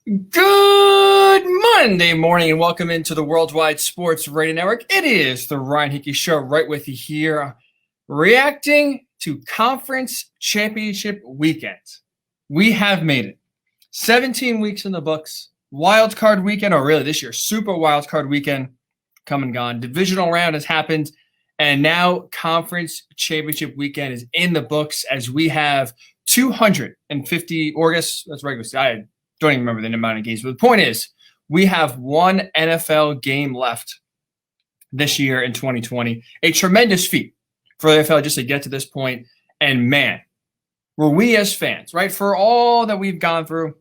Good Monday morning and welcome into the Worldwide Sports Radio Network. It is the Ryan Hickey Show right with you here, reacting to conference championship weekend. We have made it. 17 weeks in the books. Wild card weekend, or really this year, super wild card weekend, come and gone. Divisional round has happened, and now conference championship weekend is in the books as we have 250, or I guess that's regular season. I don't even remember the amount of games, but the point is we have one NFL game left this year in 2020. A tremendous feat for the NFL just to get to this point. And man, were we as fans, right, for all that we've gone through,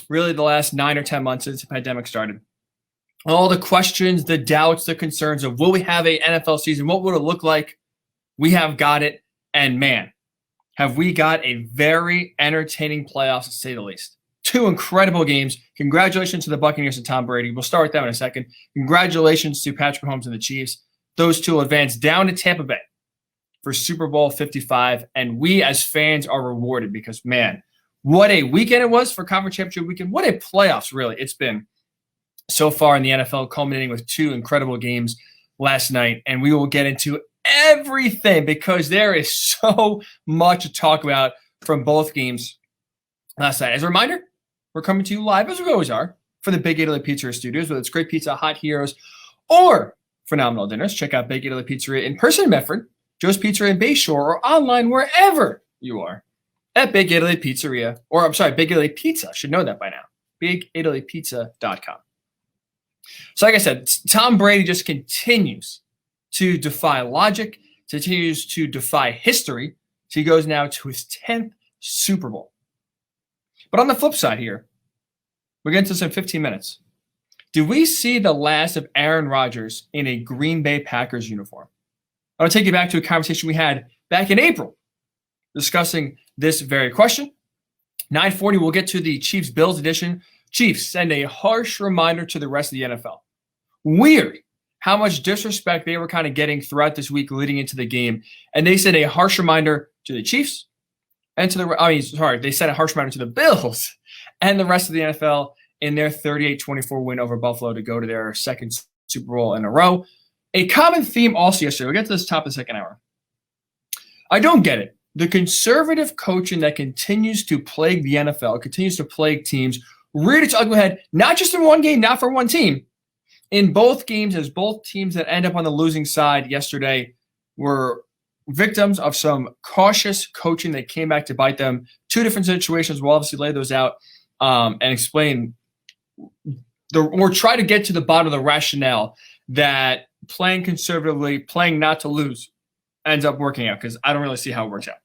really the last 9 or 10 months since the pandemic started, all the questions, the doubts, the concerns of will we have a NFL season? What would it look like? We have got it. And man, have we got a very entertaining playoffs to say the least. 2 incredible games. Congratulations to the Buccaneers and Tom Brady. We'll start with that in a second. Congratulations to Patrick Mahomes and the Chiefs. Those two advance down to Tampa Bay for Super Bowl 55. And we as fans are rewarded because, man, what a weekend it was for Conference Championship weekend. What a playoffs, really, it's been so far in the NFL, culminating with 2 incredible games last night. And we will get into everything because there is so much to talk about from both games last night. As a reminder, we're coming to you live, as we always are, for the Big Italy Pizzeria Studios, whether it's great pizza, hot heroes, or phenomenal dinners. Check out Big Italy Pizzeria in person in Medford, Joe's Pizzeria in Bayshore, or online wherever you are at Big Italy Pizzeria, or I'm sorry, Big Italy Pizza. Should know that by now. BigItalyPizza.com. So like I said, Tom Brady just continues to defy logic, continues to defy history. So he goes now to his 10th Super Bowl. But on the flip side here, we're getting to this in 15 minutes. Did we see the last of Aaron Rodgers in a Green Bay Packers uniform? I'll take you back to a conversation we had back in April discussing this very question. 9:40, we'll get to the Chiefs-Bills edition. Chiefs send a harsh reminder to the rest of the NFL. Weird how much disrespect they were kind of getting throughout this week leading into the game. And they sent a harsh reminder to the Chiefs and to they sent a harsh reminder to the Bills and the rest of the NFL in their 38-24 win over Buffalo to go to their second Super Bowl in a row. A common theme also yesterday. We'll get to this top of the second hour. I don't get it. The conservative coaching that continues to plague the NFL, continues to plague teams, reared its ugly head, not just in one game, not for one team. In both games, as both teams that end up on the losing side yesterday were victims of some cautious coaching that came back to bite them. 2 different situations. We'll obviously lay those out and explain or try to get to the bottom of the rationale that playing conservatively, playing not to lose, ends up working out, because I don't really see how it works out.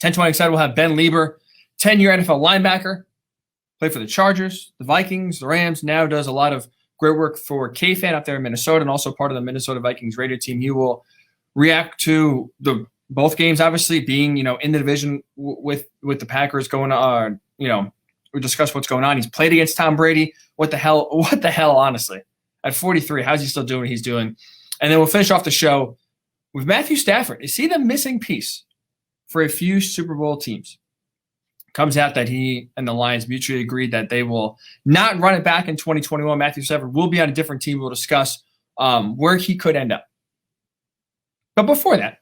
10:20 excited. We'll have Ben Leber, 10-year NFL linebacker, played for the Chargers, the Vikings, the Rams, now does a lot of great work for K-Fan up there in Minnesota and also part of the Minnesota Vikings radio team. He will react to both games, obviously being, in the division with the Packers going on, we discuss what's going on. He's played against Tom Brady. What the hell, honestly, at 43, how's he still doing what he's doing? And then we'll finish off the show with Matthew Stafford. Is he the missing piece for a few Super Bowl teams? Comes out that he and the Lions mutually agreed that they will not run it back in 2021. Matthew Stafford will be on a different team. We'll discuss where he could end up. But before that,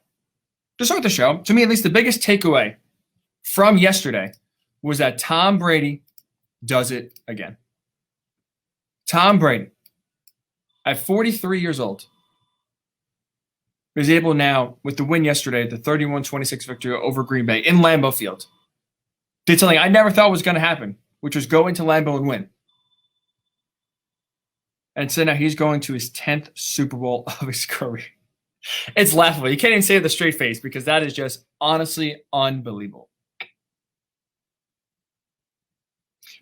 to start the show, to me at least, the biggest takeaway from yesterday was that Tom Brady does it again. Tom Brady, at 43 years old, is able now, with the win yesterday, the 31-26 victory over Green Bay in Lambeau Field, did something I never thought was going to happen, which was go into Lambeau and win. And so now he's going to his 10th Super Bowl of his career. It's laughable. You can't even say it with a straight face because that is just honestly unbelievable.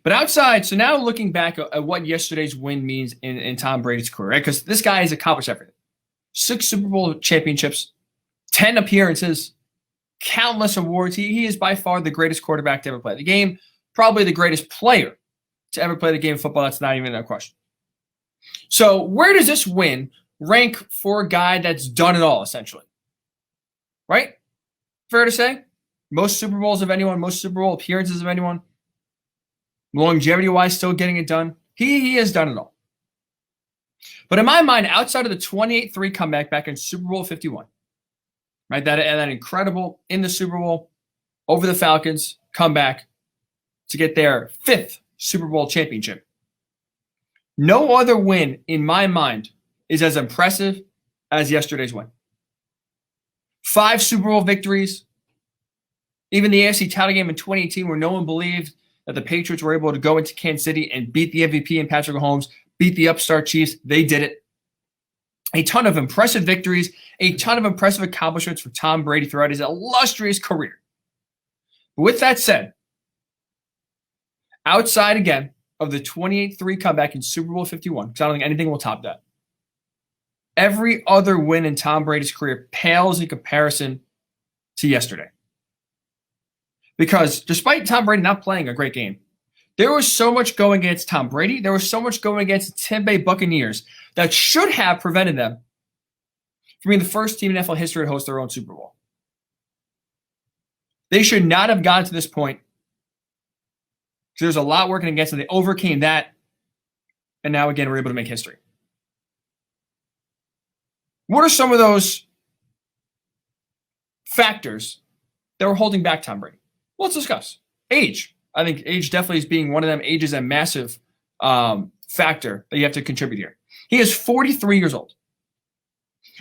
But outside, so now looking back at what yesterday's win means in Tom Brady's career, right? Because this guy has accomplished everything. 6 Super Bowl championships, 10 appearances, countless awards. He is by far the greatest quarterback to ever play the game, probably the greatest player to ever play the game of football. That's not even a question. So where does this win rank for a guy that's done it all, essentially? Right? Fair to say? Most Super Bowls of anyone, most Super Bowl appearances of anyone. longevity-wise, still getting it done. He has done it all. But in my mind, outside of the 28-3 comeback back in Super Bowl 51, right, that incredible in the Super Bowl over the Falcons comeback to get their 5th Super Bowl championship, no other win in my mind is as impressive as yesterday's win. 5 Super Bowl victories. Even the AFC title game in 2018, where no one believed that the Patriots were able to go into Kansas City and beat the MVP and Patrick Mahomes, beat the upstart Chiefs. They did it. A ton of impressive victories, a ton of impressive accomplishments for Tom Brady throughout his illustrious career. But with that said, outside again of the 28-3 comeback in Super Bowl 51, because I don't think anything will top that, every other win in Tom Brady's career pales in comparison to yesterday. Because despite Tom Brady not playing a great game, there was so much going against Tom Brady. There was so much going against the Tampa Bay Buccaneers that should have prevented them from being the first team in NFL history to host their own Super Bowl. They should not have gotten to this point because there's a lot working against them. They overcame that, and now again we're able to make history. What are some of those factors that were holding back Tom Brady? Well, let's discuss. Age. I think age definitely is being one of them. Age is a massive factor that you have to contribute here. He is 43 years old.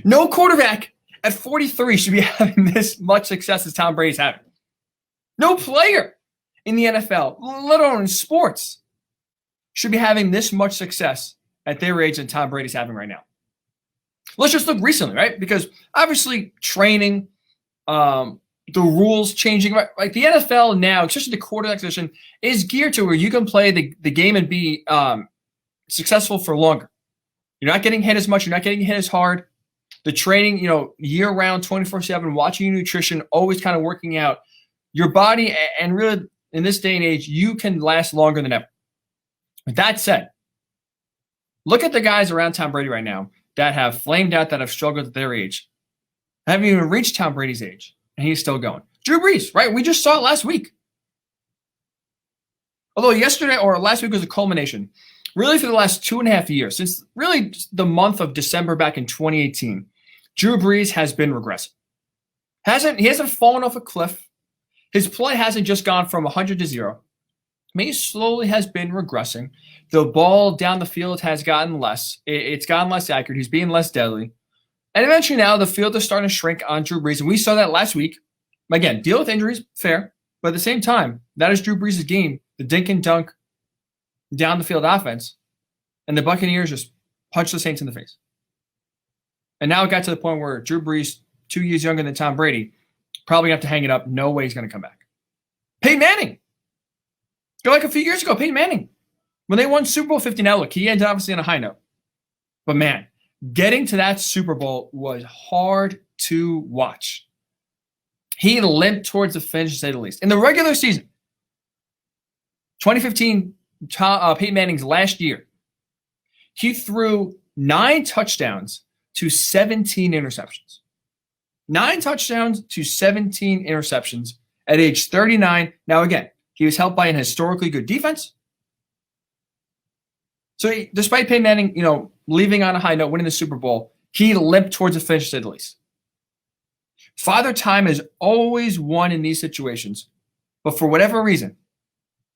No quarterback at 43 should be having this much success as Tom Brady's having. No player in the NFL, let alone in sports, should be having this much success at their age that Tom Brady's having right now. Let's just look recently, right? Because obviously training, the rules changing, right? Like the NFL now, especially the quarterback position, is geared to where you can play the game and be successful for longer. You're not getting hit as much. You're not getting hit as hard. The training, year-round, 24/7, watching your nutrition, always kind of working out. Your body, and really in this day and age, you can last longer than ever. With that said, look at the guys around Tom Brady right now that have flamed out, that have struggled at their age, haven't even reached Tom Brady's age. And he's still going. Drew Brees, right? We just saw it last week. Although yesterday or last week was a culmination, really for the last 2.5 years, since really the month of December back in 2018, Drew Brees has been regressing. He hasn't fallen off a cliff. His play hasn't just gone from 100 to 0. He slowly has been regressing. The ball down the field has gotten less. It's gotten less accurate. He's being less deadly. And eventually now the field is starting to shrink on Drew Brees. And we saw that last week. Again, deal with injuries, fair. But at the same time, that is Drew Brees' game. The dink and dunk down the field offense. And the Buccaneers just punched the Saints in the face. And now it got to the point where Drew Brees, 2 years younger than Tom Brady, probably have to hang it up. No way he's going to come back. Peyton Manning. Go like a few years ago, Peyton Manning. When they won Super Bowl 50, now look, he ended obviously on a high note. But man, getting to that Super Bowl was hard to watch. He limped towards the finish, to say the least. In the regular season, 2015, Peyton Manning's last year, he threw 9 touchdowns to 17 interceptions. 9 touchdowns to 17 interceptions at age 39. Now, again, he was helped by an historically good defense. So despite Peyton Manning, leaving on a high note, winning the Super Bowl, he limped towards the finish, to say the least. Father Time has always won in these situations, but for whatever reason,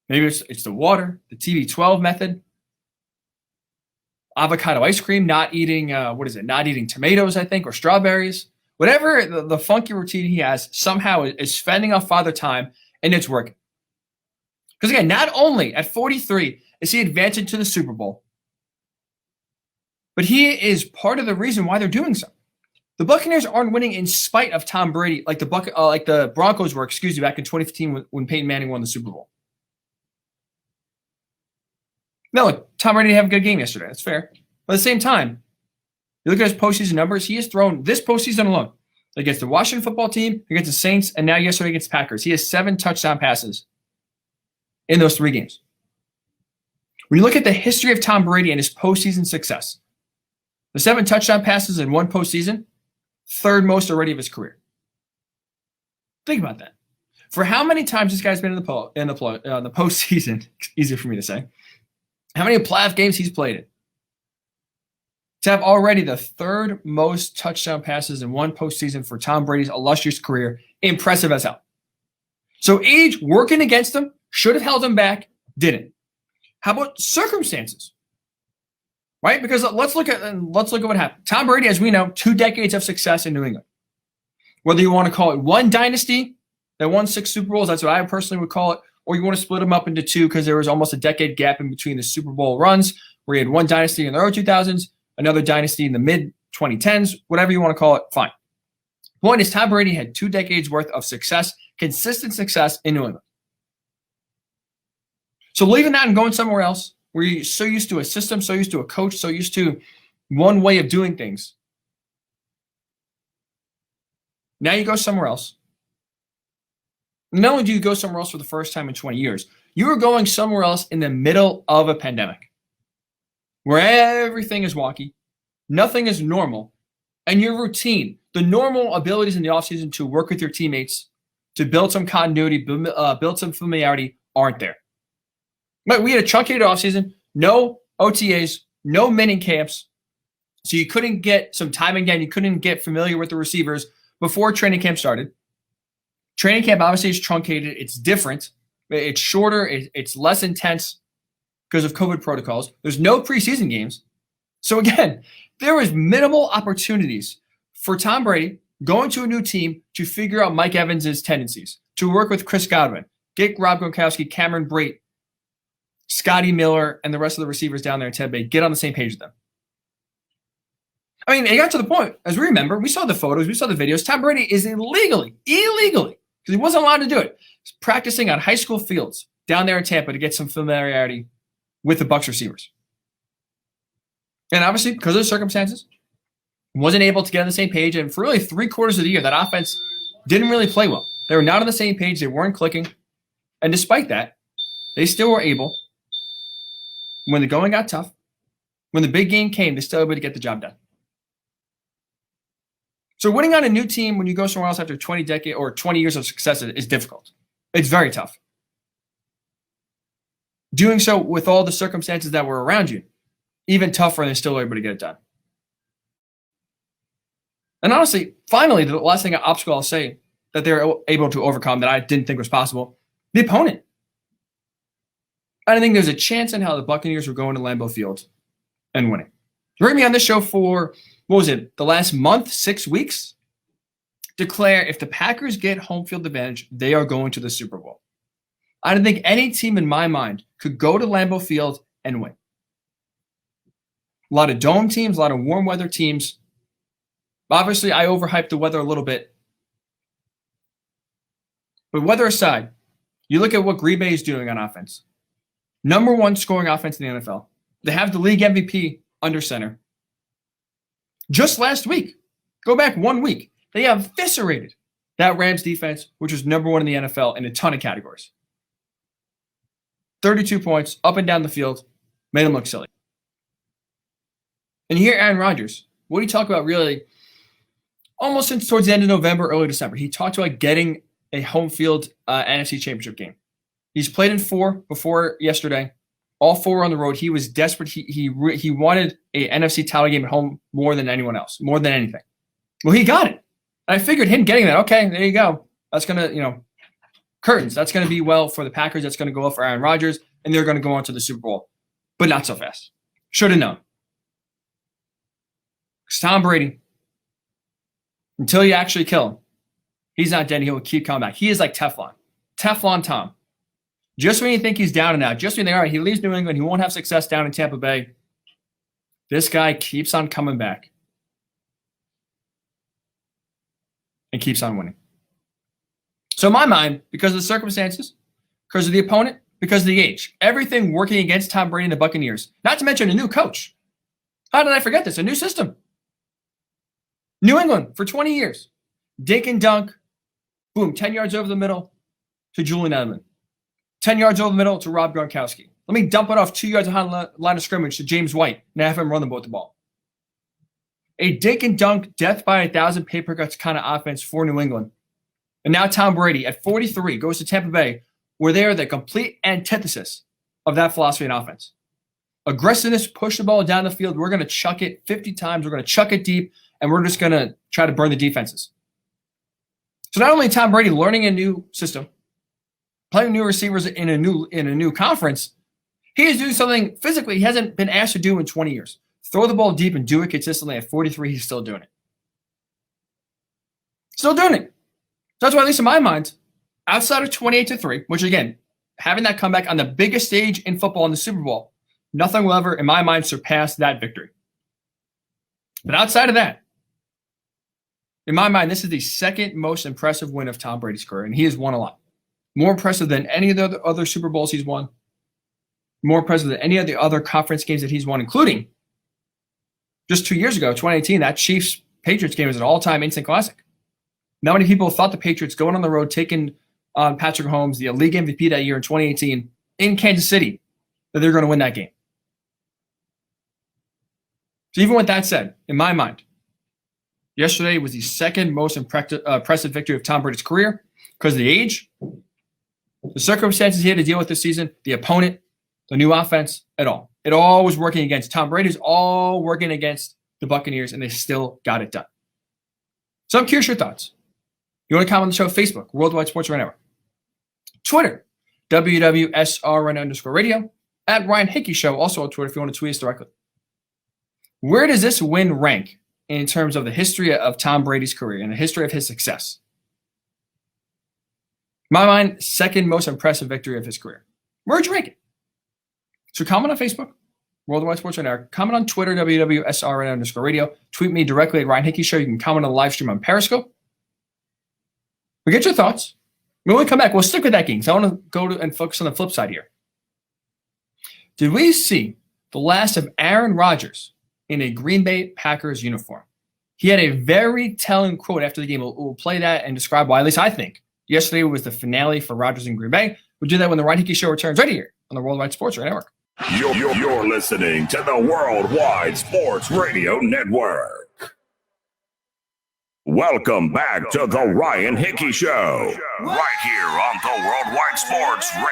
maybe it's the water, the TB12 method, avocado ice cream, not eating, not eating tomatoes, I think, or strawberries. Whatever the funky routine he has somehow is fending off Father Time, and it's working. Because again, not only at 43 is he advancing to the Super Bowl, but he is part of the reason why they're doing so. The Buccaneers aren't winning in spite of Tom Brady, like the Broncos were, back in 2015 when Peyton Manning won the Super Bowl. Now, look, Tom Brady didn't have a good game yesterday. That's fair. But at the same time, you look at his postseason numbers, he has thrown this postseason alone against the Washington football team, against the Saints, and now yesterday against the Packers. He has 7 touchdown passes in those 3 games. When you look at the history of Tom Brady and his postseason success, the 7 touchdown passes in 1 postseason, 3rd most already of his career. Think about that. For how many times this guy's been in the postseason, easier for me to say, how many playoff games he's played in, to have already the third most touchdown passes in one postseason for Tom Brady's illustrious career, impressive as hell. So age working against him, should have held him back, didn't. How about circumstances? Right? Because let's look at what happened. Tom Brady, as we know, 2 decades of success in New England. Whether you want to call it one dynasty that won 6 Super Bowls, that's what I personally would call it, or you want to split them up into 2 because there was almost a decade gap in between the Super Bowl runs, where you had one dynasty in the early 2000s, another dynasty in the mid-2010s, whatever you want to call it, fine. Point is, Tom Brady had 2 decades worth of success, consistent success in New England. So leaving that and going somewhere else, where you're so used to a system, so used to a coach, so used to one way of doing things. Now you go somewhere else. Not only do you go somewhere else for the first time in 20 years, you are going somewhere else in the middle of a pandemic, where everything is wonky, nothing is normal, and your routine, the normal abilities in the offseason to work with your teammates, to build some continuity, build some familiarity, aren't there. But we had a truncated offseason, no OTAs, no mini camps, so you couldn't get some time again. You couldn't get familiar with the receivers before training camp started. Training camp obviously is truncated. It's different. It's shorter. It's less intense because of COVID protocols. There's no preseason games. So again, there was minimal opportunities for Tom Brady going to a new team to figure out Mike Evans' tendencies, to work with Chris Godwin, get Rob Gronkowski, Cameron Brate, Scotty Miller, and the rest of the receivers down there in Tampa Bay, get on the same page with them. I mean, it got to the point, as we remember, we saw the photos, we saw the videos, Tom Brady is illegally, because he wasn't allowed to do it, practicing on high school fields down there in Tampa to get some familiarity with the Bucs receivers. And obviously, because of the circumstances, wasn't able to get on the same page, and for really 3/4 of the year, that offense didn't really play well. They were not on the same page, they weren't clicking, and despite that, they still were able, when the going got tough, when the big game came, they still were able to get the job done. So winning on a new team when you go somewhere else after 20 years of success is difficult. It's very tough. Doing so with all the circumstances that were around you, even tougher, and they're still able to get it done. And honestly, finally, the last obstacle I'll say that they're able to overcome that I didn't think was possible, the opponent. I don't think there's a chance in how the Buccaneers were going to Lambeau Field and winning. You heard me on this show for, the last month, 6 weeks? Declare if the Packers get home field advantage, they are going to the Super Bowl. I don't think any team in my mind could go to Lambeau Field and win. A lot of dome teams, a lot of warm weather teams. Obviously, I overhyped the weather a little bit. But weather aside, you look at what Green Bay is doing on offense. Number 1 scoring offense in the NFL. They have the league MVP under center. Just last week, go back 1 week, they eviscerated that Rams defense, which was number 1 in the NFL in a ton of categories. 32 points up and down the field, made them look silly. And here, Aaron Rodgers, what did he talk about really almost since towards the end of November, early December? He talked about getting a home field NFC Championship game. He's played in 4 before yesterday. All 4 on the road. He was desperate. He wanted a NFC title game at home more than anyone else, more than anything. Well, he got it. And I figured him getting that, okay, there you go. That's going to, curtains. That's going to be well for the Packers. That's going to go well for Aaron Rodgers. And they're going to go on to the Super Bowl. But not so fast. Should have known. Because Tom Brady, until you actually kill him, he's not dead. He will keep coming back. He is like Teflon. Teflon Tom. Just when you think he's down and out, just when they are, he leaves New England, he won't have success down in Tampa Bay. This guy keeps on coming back and keeps on winning. So in my mind, because of the circumstances, because of the opponent, because of the age, everything working against Tom Brady and the Buccaneers, not to mention a new coach. How did I forget this? A new system. New England for 20 years. Dink and dunk, boom, 10 yards over the middle to Julian Edelman. 10 yards over the middle to Rob Gronkowski. Let me dump it off 2 yards behind the line of scrimmage to James White and have him run the ball. A dink and dunk, death by 1,000 paper cuts kind of offense for New England And now Tom Brady at 43 goes to Tampa Bay, where they are the complete antithesis of that philosophy and offense. Aggressiveness, push the ball down the field. We're going to chuck it 50 times. We're going to chuck it deep, and we're just going to try to burn the defenses. So not only Tom Brady learning a new system, playing new receivers in a new conference, he is doing something physically he hasn't been asked to do in 20 years. Throw the ball deep and do it consistently. At 43, he's still doing it. Still doing it. That's why, at least in my mind, outside of 28-3, which again, having that comeback on the biggest stage in football in the Super Bowl, nothing will ever, in my mind, surpass that victory. But outside of that, in my mind, this is the second most impressive win of Tom Brady's career, and he has won a lot. More impressive than any of the other Super Bowls he's won. More impressive than any of the other conference games that he's won, including just 2 years ago, 2018, that Chiefs-Patriots game was an all-time instant classic. Not many people thought the Patriots going on the road, taking on Patrick Mahomes, the league MVP that year in 2018, in Kansas City, that they're going to win that game. So even with that said, in my mind, yesterday was the second most impressive victory of Tom Brady's career because of the age, the circumstances he had to deal with this season, the opponent, the new offense, it all was working against Tom Brady's, all working against the Buccaneers, and they still got it done. So I'm curious your thoughts. You want to comment on the show? Facebook, Worldwide Sports Radio Network. Twitter, WWSRN_radio. At Ryan Hickey Show, also on Twitter if you want to tweet us directly. Where does this win rank in terms of the history of Tom Brady's career and the history of his success? In my mind, second most impressive victory of his career. Where'd you rank it? So comment on Facebook, Worldwide Sports Radio Network. Comment on Twitter, WWSRN_radio. Tweet me directly at Ryan Hickey Show. You can comment on the live stream on Periscope. We get your thoughts. When we come back, we'll stick with that game. So I want to go and focus on the flip side here. Did we see the last of Aaron Rodgers in a Green Bay Packers uniform? He had a very telling quote after the game. We'll play that and describe why, at least I think, yesterday was the finale for Rodgers in Green Bay. We'll do that when the Ryan Hickey Show returns right here on the Worldwide Sports Radio Network. You're listening to the Worldwide Sports Radio Network. Welcome back to the Ryan Hickey Show, right here on the Worldwide Sports Radio.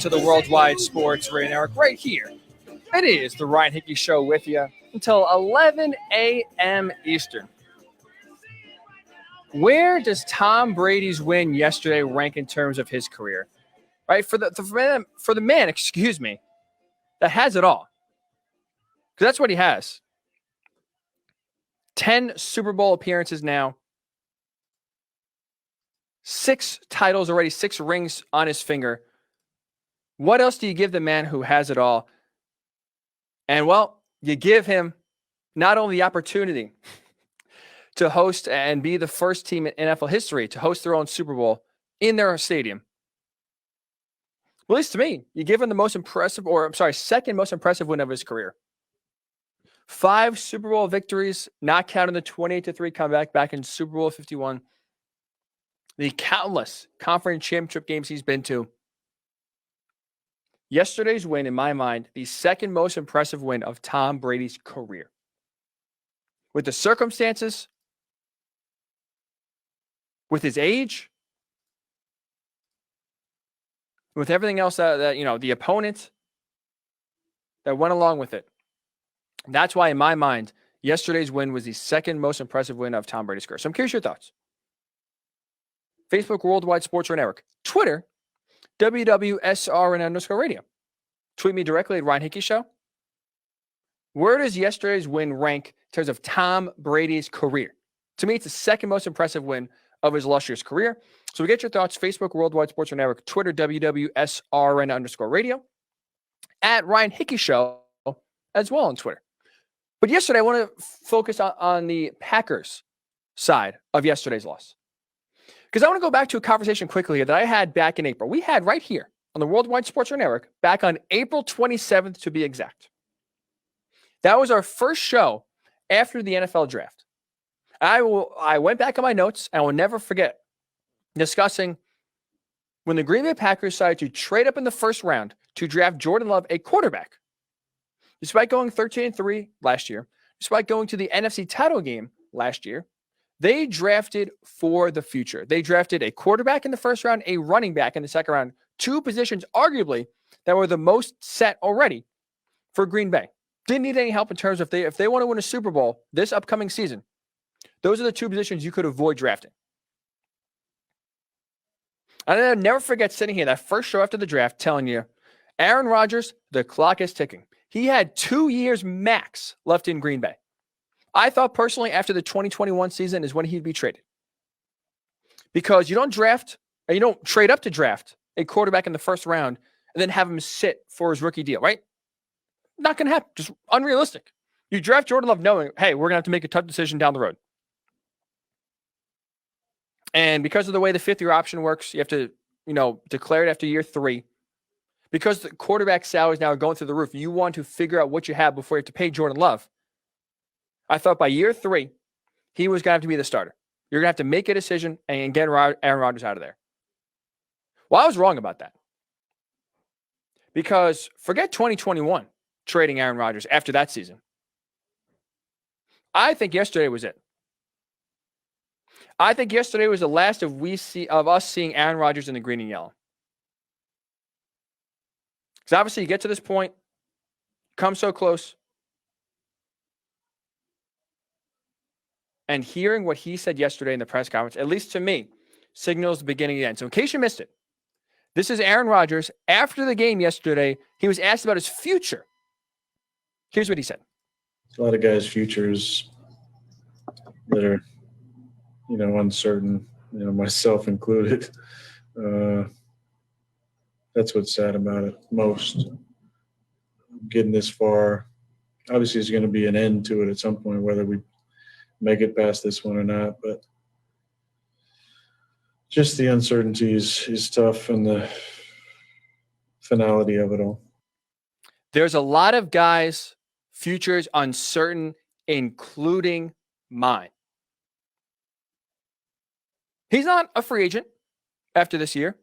To the Worldwide Sports Radio Network right here. It is the Ryan Hickey Show with you until 11 a.m. Eastern. Where does Tom Brady's win yesterday rank in terms of his career? Right? For the man, that has it all. Because that's what he has. 10 Super Bowl appearances now. 6 titles already, 6 rings on his finger. What else do you give the man who has it all? And, well, you give him not only the opportunity to host and be the first team in NFL history to host their own Super Bowl in their stadium. Well, at least to me, you give him the second most impressive win of his career. 5 Super Bowl victories, not counting the 28-3 comeback back in Super Bowl 51. The countless conference championship games he's been to. Yesterday's win, in my mind, the second most impressive win of Tom Brady's career. With the circumstances, with his age, with everything else that the opponent that went along with it. That's why, in my mind, yesterday's win was the second most impressive win of Tom Brady's career. So I'm curious your thoughts. Facebook, Worldwide Sports Radio Network. Twitter, WWSRN_radio. Tweet me directly at Ryan Hickey Show. Where does yesterday's win rank in terms of Tom Brady's career? To me, it's the second most impressive win of his illustrious career. So we get your thoughts. Facebook, Worldwide Sports Radio Network. Twitter, WWSRN_radio. At Ryan Hickey Show as well on Twitter. But yesterday, I want to focus on the Packers side of yesterday's loss. Because I want to go back to a conversation quickly that I had back in April. We had right here on the Worldwide Sports Radio Network back on April 27th to be exact. That was our first show after the NFL draft. I went back on my notes and I will never forget discussing when the Green Bay Packers decided to trade up in the first round to draft Jordan Love, a quarterback. Despite going 13-3 last year, despite going to the NFC title game last year, they drafted for the future. They drafted a quarterback in the first round, a running back in the second round, two positions arguably that were the most set already for Green Bay. Didn't need any help in terms of if they want to win a Super Bowl this upcoming season. Those are the two positions you could avoid drafting. And I'll never forget sitting here that first show after the draft telling you, Aaron Rodgers, the clock is ticking. He had 2 years max left in Green Bay. I thought personally after the 2021 season is when he'd be traded. Because you don't trade up to draft a quarterback in the first round and then have him sit for his rookie deal, right? Not going to happen. Just unrealistic. You draft Jordan Love knowing, hey, we're going to have to make a tough decision down the road. And because of the way the fifth-year option works, you have to, declare it after year 3. Because the quarterback salaries now are going through the roof, you want to figure out what you have before you have to pay Jordan Love. I thought by year 3, he was going to have to be the starter. You're going to have to make a decision and get Aaron Rodgers out of there. Well, I was wrong about that. Because forget 2021 trading Aaron Rodgers after that season. I think yesterday was it. I think yesterday was the last of us seeing Aaron Rodgers in the green and yellow. Because obviously you get to this point, come so close, and hearing what he said yesterday in the press conference, at least to me, signals the beginning of the end. So in case you missed it, this is Aaron Rodgers. After the game yesterday, he was asked about his future. Here's what he said. A lot of guys' futures that are, uncertain, myself included. That's what's sad about it most. Getting this far, obviously there's going to be an end to it at some point, whether we make it past this one or not. But just the uncertainty is tough, and the finality of it all. There's a lot of guys' futures uncertain, including mine. He's not a free agent after this year.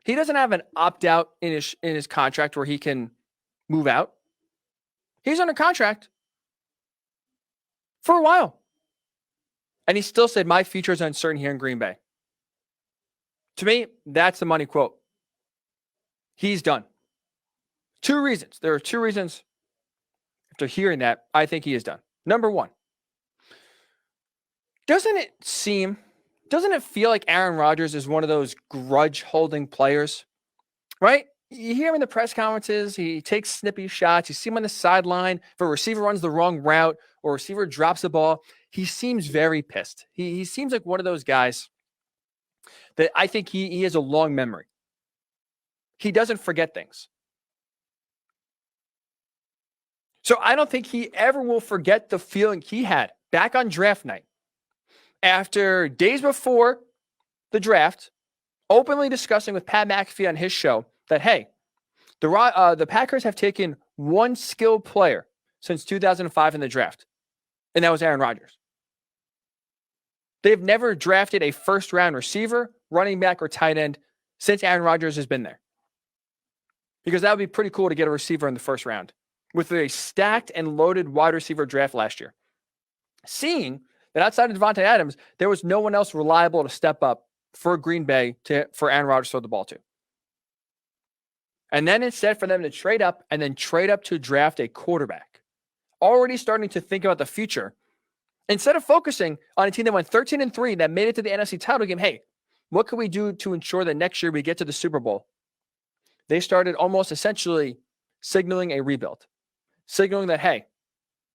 He doesn't have an opt-out in his contract where he can move out. He's under contract for a while. And he still said, my future is uncertain here in Green Bay. To me, that's the money quote. He's done. 2 reasons. There are 2 reasons after hearing that I think he is done. Number 1, doesn't it feel like Aaron Rodgers is one of those grudge-holding players, right? You hear him in the press conferences. He takes snippy shots. You see him on the sideline. If a receiver runs the wrong route or a receiver drops the ball, he seems very pissed. He seems like one of those guys that I think he has a long memory. He doesn't forget things. So I don't think he ever will forget the feeling he had back on draft night. After days before the draft, openly discussing with Pat McAfee on his show that, hey, the Packers have taken one skilled player since 2005 in the draft, and that was Aaron Rodgers. They've never drafted a first-round receiver, running back, or tight end since Aaron Rodgers has been there. Because that would be pretty cool to get a receiver in the first round with a stacked and loaded wide receiver draft last year. Seeing that outside of Devontae Adams, there was no one else reliable to step up for Green Bay for Aaron Rodgers to throw the ball to. And then instead for them to trade up and then trade up to draft a quarterback, already starting to think about the future, instead of focusing on a team that went 13-3 that made it to the NFC title game, hey, what can we do to ensure that next year we get to the Super Bowl? They started almost essentially signaling a rebuild, signaling that, hey,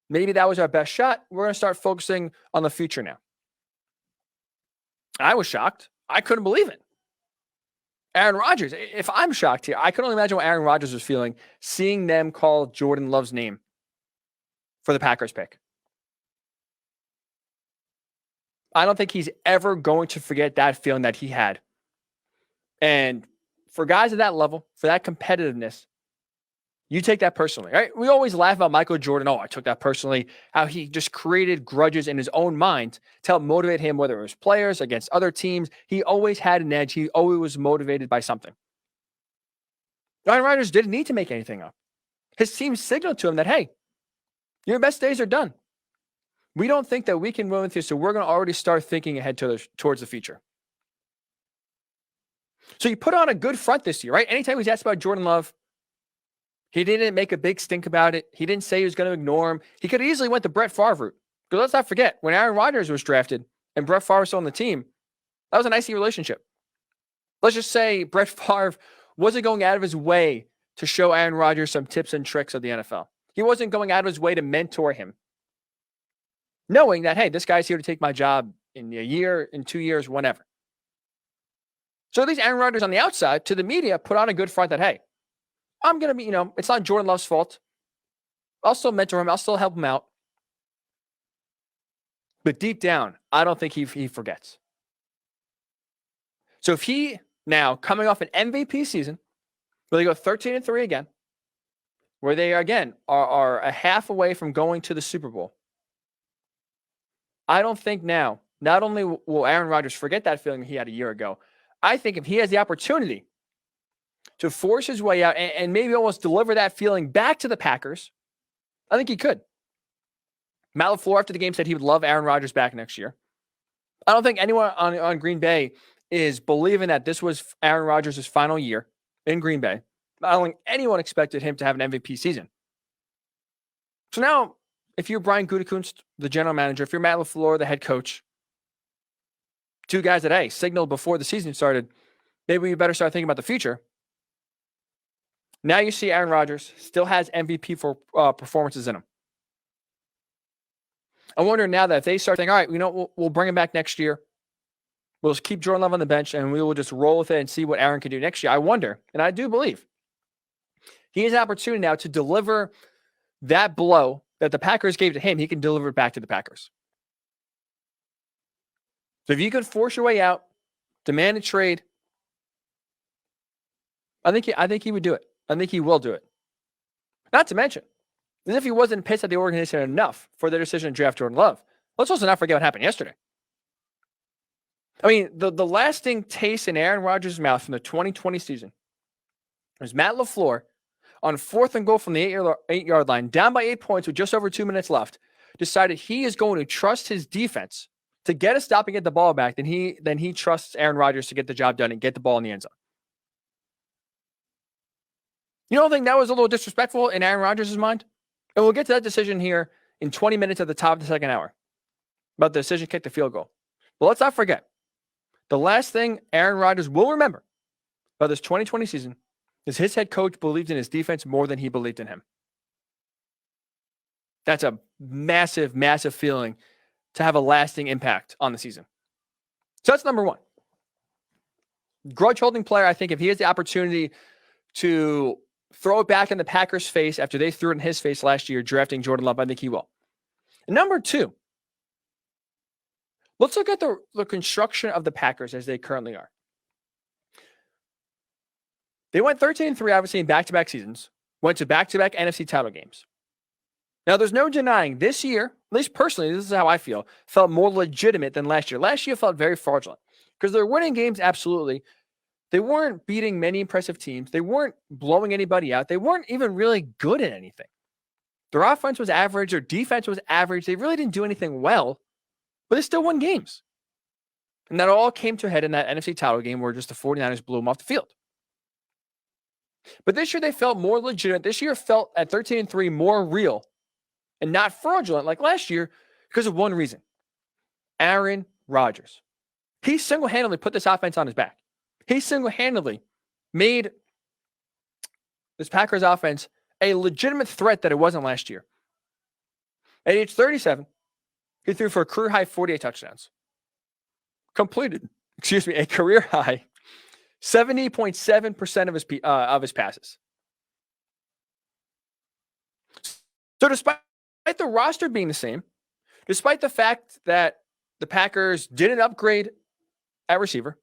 maybe that was our best shot. We're going to start focusing on the future now. I was shocked. I couldn't believe it. Aaron Rodgers, if I'm shocked here, I can only imagine what Aaron Rodgers was feeling seeing them call Jordan Love's name for the Packers pick. I don't think he's ever going to forget that feeling that he had. And for guys at that level, for that competitiveness, You take that personally, right? We always laugh about Michael Jordan. Oh, I took that personally. How he just created grudges in his own mind to help motivate him, whether it was players against other teams. He always had an edge. He always was motivated by something. Aaron Rodgers didn't need to make anything up. His team signaled to him that, hey, your best days are done. We don't think that we can win with you, so we're going to already start thinking ahead towards the future. So you put on a good front this year, right? Anytime he's asked about Jordan Love, he didn't make a big stink about it. He didn't say he was going to ignore him. He could have easily went the Brett Favre route. Because let's not forget, when Aaron Rodgers was drafted and Brett Favre was still on the team, that was an icy relationship. Let's just say Brett Favre wasn't going out of his way to show Aaron Rodgers some tips and tricks of the NFL. He wasn't going out of his way to mentor him, knowing that, hey, this guy's here to take my job in a year, in 2 years, whenever. So these Aaron Rodgers on the outside to the media put on a good front that, hey, I'm going to be, it's not Jordan Love's fault. I'll still mentor him. I'll still help him out. But deep down, I don't think he forgets. So if he now coming off an MVP season, where they go 13-3 again, where they again are a half away from going to the Super Bowl, I don't think now, not only will Aaron Rodgers forget that feeling he had a year ago, I think if he has the opportunity to force his way out and maybe almost deliver that feeling back to the Packers, I think he could. Matt LaFleur after the game said he would love Aaron Rodgers back next year. I don't think anyone on Green Bay is believing that this was Aaron Rodgers' final year in Green Bay. I don't think anyone expected him to have an MVP season. So now, if you're Brian Gutekunst, the general manager, if you're Matt LaFleur, the head coach, two guys that, hey, signaled before the season started, maybe we better start thinking about the future. Now you see Aaron Rodgers still has MVP for performances in him. I wonder now that if they start thinking, all right, we'll bring him back next year. We'll just keep Jordan Love on the bench and we will just roll with it and see what Aaron can do next year. I wonder, and I do believe, he has an opportunity now to deliver that blow that the Packers gave to him. He can deliver it back to the Packers. So if you can force your way out, demand a trade, I think he would do it. I think he will do it. Not to mention, as if he wasn't pissed at the organization enough for their decision to draft Jordan Love. Let's also not forget what happened yesterday. I mean, the lasting taste in Aaron Rodgers' mouth from the 2020 season was Matt LaFleur on 4th and goal from the 8-yard line, down by 8 points with just over 2 minutes left, decided he is going to trust his defense to get a stop and get the ball back, then he trusts Aaron Rodgers to get the job done and get the ball in the end zone. You don't think that was a little disrespectful in Aaron Rodgers' mind? And we'll get to that decision here in 20 minutes at the top of the second hour about the decision to kick the field goal. But let's not forget, the last thing Aaron Rodgers will remember about this 2020 season is his head coach believed in his defense more than he believed in him. That's a massive, massive feeling to have a lasting impact on the season. So that's number one. Grudge-holding player, I think if he has the opportunity to throw it back in the Packers' face after they threw it in his face last year, drafting Jordan Love, I think he will. And number two, let's look at the construction of the Packers as they currently are. They went 13-3, obviously, in back-to-back seasons, went to back-to-back NFC title games. Now, there's no denying this year, at least personally, this is how I feel, felt more legitimate than last year. Last year felt very fraudulent because they're winning games, absolutely. They weren't beating many impressive teams. They weren't blowing anybody out. They weren't even really good at anything. Their offense was average. Their defense was average. They really didn't do anything well, but they still won games. And that all came to a head in that NFC title game where just the 49ers blew them off the field. But this year they felt more legitimate. This year felt at 13-3 more real and not fraudulent like last year because of one reason. Aaron Rodgers. He single-handedly put this offense on his back. He single-handedly made this Packers offense a legitimate threat that it wasn't last year. At age 37, he threw for a career-high 48 touchdowns. Completed, a career-high 70.7% of his passes. So despite the roster being the same, despite the fact that the Packers didn't upgrade at receiver,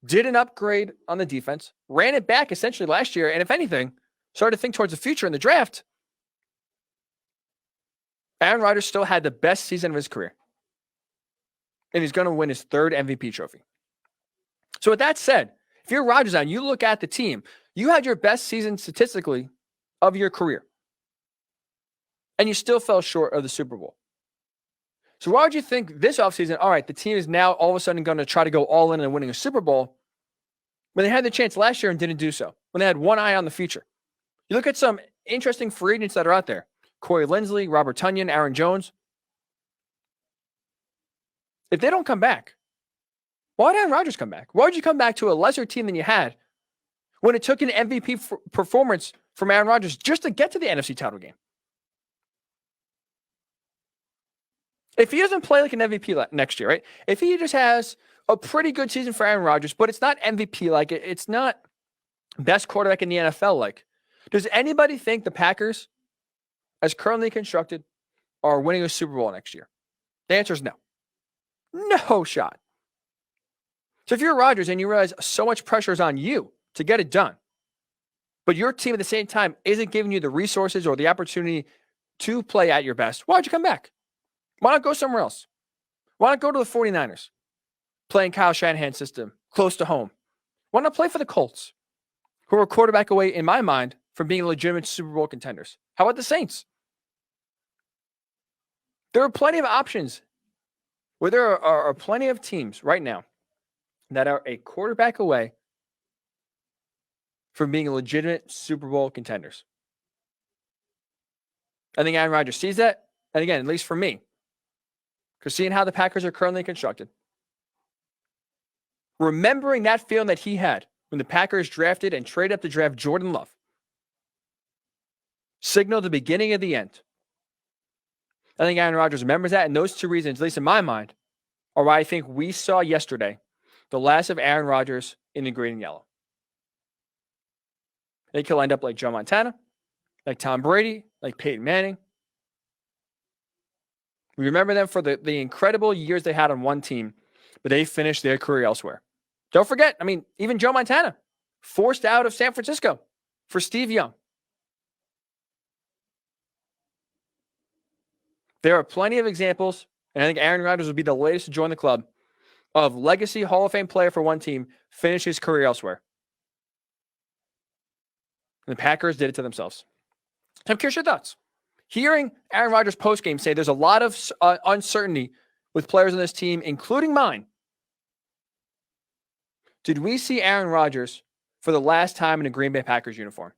didn't upgrade on the defense, ran it back essentially last year, and if anything, started to think towards the future in the draft, Aaron Rodgers still had the best season of his career. And he's going to win his third MVP trophy. So with that said, if you're Rodgers and you look at the team, you had your best season statistically of your career. And you still fell short of the Super Bowl. So why would you think this offseason, all right, the team is now all of a sudden going to try to go all in and winning a Super Bowl when they had the chance last year and didn't do so, when they had one eye on the future? You look at some interesting free agents that are out there. Corey Linsley, Robert Tonyan, Aaron Jones. If they don't come back, why would Aaron Rodgers come back? Why would you come back to a lesser team than you had when it took an MVP performance from Aaron Rodgers just to get to the NFC title game? If he doesn't play like an MVP next year, right? If he just has a pretty good season for Aaron Rodgers, but it's not MVP like it, it's not best quarterback in the NFL like. Does anybody think the Packers, as currently constructed, are winning a Super Bowl next year? The answer is no. No shot. So if you're Rodgers and you realize so much pressure is on you to get it done, but your team at the same time isn't giving you the resources or the opportunity to play at your best, why would you come back? Why not go somewhere else? Why not go to the 49ers? Playing Kyle Shanahan's system, close to home. Why not play for the Colts, who are a quarterback away, in my mind, from being legitimate Super Bowl contenders? How about the Saints? There are plenty of options where there are plenty of teams right now that are a quarterback away from being legitimate Super Bowl contenders. I think Aaron Rodgers sees that. And again, at least for me, because seeing how the Packers are currently constructed, remembering that feeling that he had when the Packers drafted and traded up to draft Jordan Love, signaled the beginning of the end. I think Aaron Rodgers remembers that, and those two reasons, at least in my mind, are why I think we saw yesterday the last of Aaron Rodgers in the green and yellow. I think he'll end up like Joe Montana, like Tom Brady, like Peyton Manning. We remember them for the incredible years they had on one team, but they finished their career elsewhere. Don't forget, I mean, even Joe Montana, forced out of San Francisco for Steve Young. There are plenty of examples, and I think Aaron Rodgers will be the latest to join the club, of legacy Hall of Fame player for one team, finish his career elsewhere. And the Packers did it to themselves. I'm curious your thoughts. Hearing Aaron Rodgers postgame say there's a lot of uncertainty with players on this team, including mine. Did we see Aaron Rodgers for the last time in a Green Bay Packers uniform?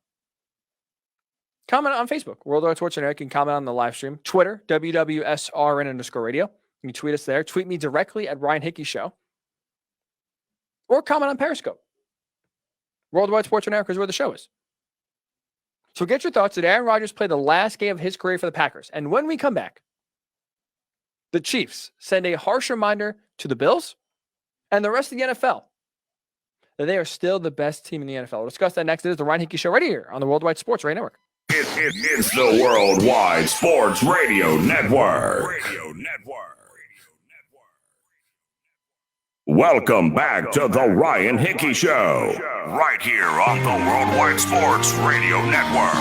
Comment on Facebook, Worldwide Sports and Eric. You can comment on the live stream. Twitter, WWSRN_radio. You can tweet us there. Tweet me directly at Ryan Hickey Show. Or comment on Periscope. Worldwide Sports and Eric is where the show is. So get your thoughts. Did Aaron Rodgers play the last game of his career for the Packers? And when we come back, the Chiefs send a harsh reminder to the Bills and the rest of the NFL that they are still the best team in the NFL. We'll discuss that next. It is the Ryan Hickey Show right here on the Worldwide Sports Radio Network. It's the Worldwide Sports Radio Network. Welcome back to the Ryan Hickey Show, right here on the Worldwide Sports Radio Network.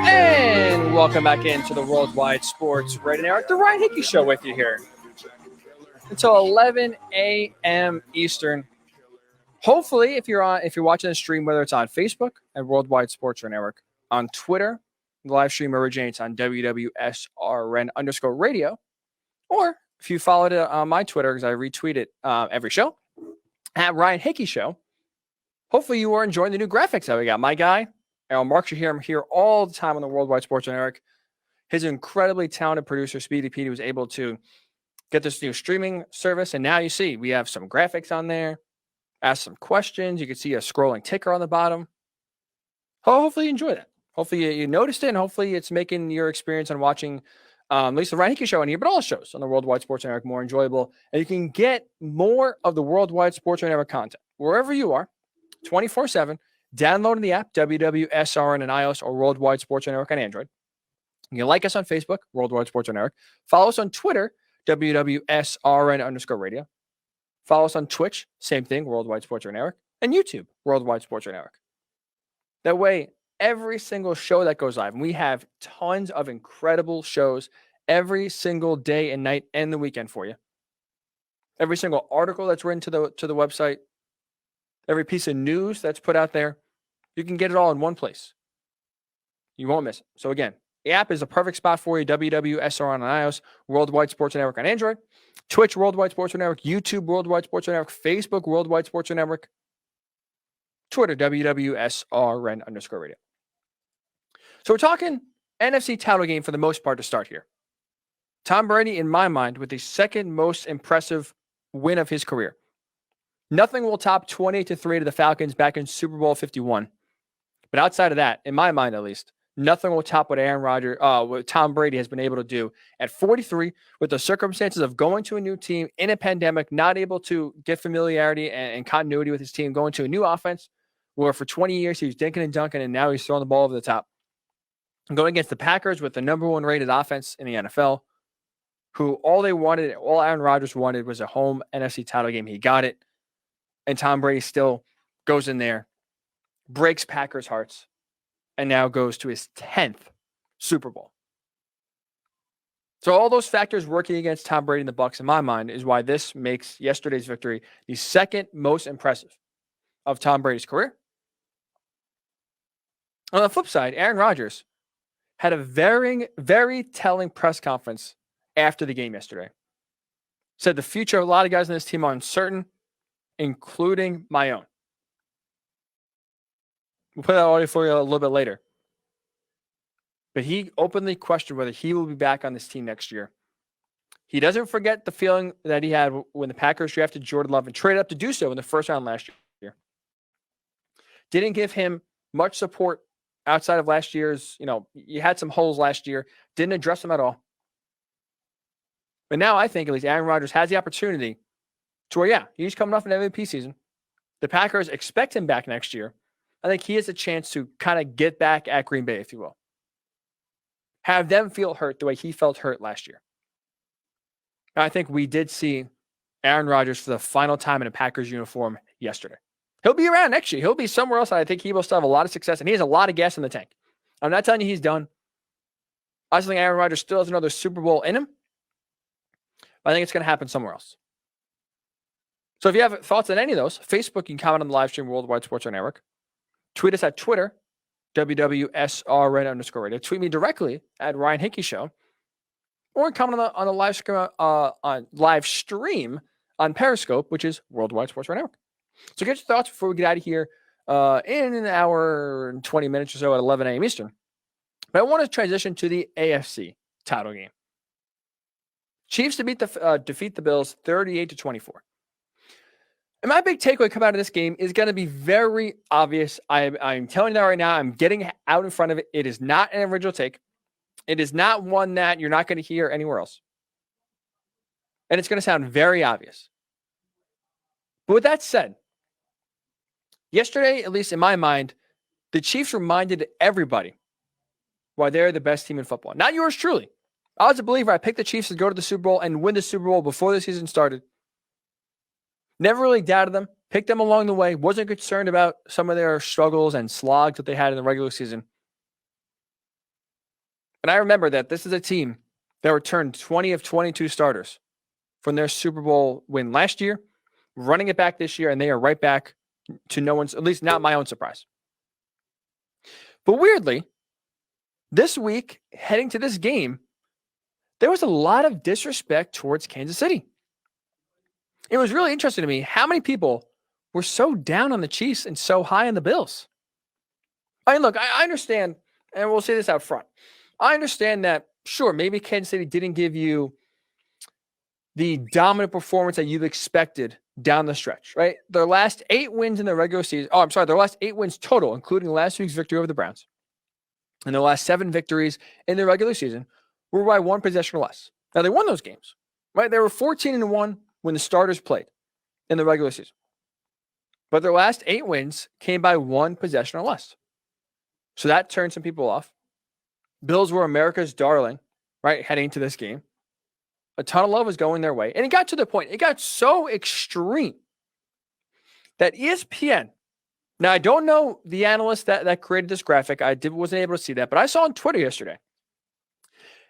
And welcome back into the Worldwide Sports Radio Network, the Ryan Hickey Show with you here until 11 a.m. Eastern. Hopefully, if you're watching the stream, whether it's on Facebook at Worldwide Sports Radio Network, on Twitter, the live stream originates on WWSRN_radio. Or if you followed it on my Twitter, because I retweet it every show, at Ryan Hickey Show, hopefully you are enjoying the new graphics that we got. My guy, Aaron Marks, I'm here all the time on the Worldwide Sports Network. His incredibly talented producer, Speedy Pete, was able to get this new streaming service. And now you see we have some graphics on there. Ask some questions. You can see a scrolling ticker on the bottom. Hopefully you enjoy that. Hopefully you noticed it, and hopefully it's making your experience on watching at least the Ryan Hickey Show on here, but all the shows on the Worldwide Sports Network more enjoyable. And you can get more of the Worldwide Sports Network content wherever you are, 24/7. Downloading the app, WWSRN on iOS or Worldwide Sports Network on Android. You can like us on Facebook, Worldwide Sports Network. Follow us on Twitter, WWSRN_radio. Follow us on Twitch, same thing, Worldwide Sports Network. and YouTube, Worldwide Sports Radio Network. That way, every single show that goes live, and we have tons of incredible shows every single day and night and the weekend for you. Every single article that's written to the website, every piece of news that's put out there, you can get it all in one place. You won't miss it. So again, the app is a perfect spot for you. WWSR on iOS, Worldwide Sports Network on Android, Twitch Worldwide Sports Network, YouTube Worldwide Sports Network, Facebook Worldwide Sports Network, Twitter WWSRN_radio. So we're talking NFC title game for the most part to start here. Tom Brady, in my mind, with the second most impressive win of his career. Nothing will top 28-3 to the Falcons back in Super Bowl 51. But outside of that, in my mind at least, nothing will top what what Tom Brady has been able to do at 43 with the circumstances of going to a new team in a pandemic, not able to get familiarity and continuity with his team, going to a new offense where for 20 years he was dinking and dunking and now he's throwing the ball over the top. And going against the Packers with the number one rated offense in the NFL, who all Aaron Rodgers wanted was a home NFC title game. He got it. And Tom Brady still goes in there, breaks Packers' hearts, and now goes to his 10th Super Bowl. So all those factors working against Tom Brady and the Bucs, in my mind, is why this makes yesterday's victory the second most impressive of Tom Brady's career. On the flip side, Aaron Rodgers had a very, very telling press conference after the game yesterday. Said the future of a lot of guys on this team are uncertain, including my own. We'll play that audio for you a little bit later. But he openly questioned whether he will be back on this team next year. He doesn't forget the feeling that he had when the Packers drafted Jordan Love and traded up to do so in the first round last year. Didn't give him much support outside of last year's, you had some holes last year. Didn't address them at all. But now I think at least Aaron Rodgers has the opportunity to where, he's coming off an MVP season. The Packers expect him back next year. I think he has a chance to kind of get back at Green Bay, if you will. Have them feel hurt the way he felt hurt last year. I think we did see Aaron Rodgers for the final time in a Packers uniform yesterday. He'll be around next year. He'll be somewhere else. And I think he will still have a lot of success. And he has a lot of gas in the tank. I'm not telling you he's done. I just think Aaron Rodgers still has another Super Bowl in him. But I think it's going to happen somewhere else. So if you have thoughts on any of those, Facebook, you can comment on the live stream, Worldwide Sports Network. Tweet us at Twitter, WWSRN_radio. Tweet me directly at Ryan Hickey Show. Or comment on the live stream on Periscope, which is Worldwide Sports Network. So get your thoughts before we get out of here in an hour and 20 minutes or so at 11 a.m. Eastern. But I want to transition to the AFC title game. Chiefs to defeat the Bills 38-24. And my big takeaway coming out of this game is going to be very obvious. I'm telling you that right now. I'm getting out in front of it. It is not an original take. It is not one that you're not going to hear anywhere else. And it's going to sound very obvious. But with that said, yesterday, at least in my mind, the Chiefs reminded everybody why they're the best team in football. Not yours truly. I was a believer. I picked the Chiefs to go to the Super Bowl and win the Super Bowl before the season started. Never really doubted them. Picked them along the way. Wasn't concerned about some of their struggles and slogs that they had in the regular season. And I remember that this is a team that returned 20 of 22 starters from their Super Bowl win last year, running it back this year, and they are right back to no one's, at least not my own surprise. But weirdly, this week, heading to this game, there was a lot of disrespect towards Kansas City. It was really interesting to me how many people were so down on the Chiefs and so high on the Bills. I mean, look, I understand, and we'll say this out front. I understand that, sure, maybe Kansas City didn't give you the dominant performance that you've expected down the stretch, right? Their last 8 wins in the regular season. Their last 8 wins total, including last week's victory over the Browns. And their last 7 victories in the regular season were by 1 possession or less. Now, they won those games, right? They were 14-1 when the starters played in the regular season. But their last 8 wins came by 1 possession or less. So that turned some people off. Bills were America's darling, right, heading into this game. A ton of love was going their way. And it got to the point, it got so extreme that ESPN, now I don't know the analyst that created this graphic. Wasn't able to see that, but I saw on Twitter yesterday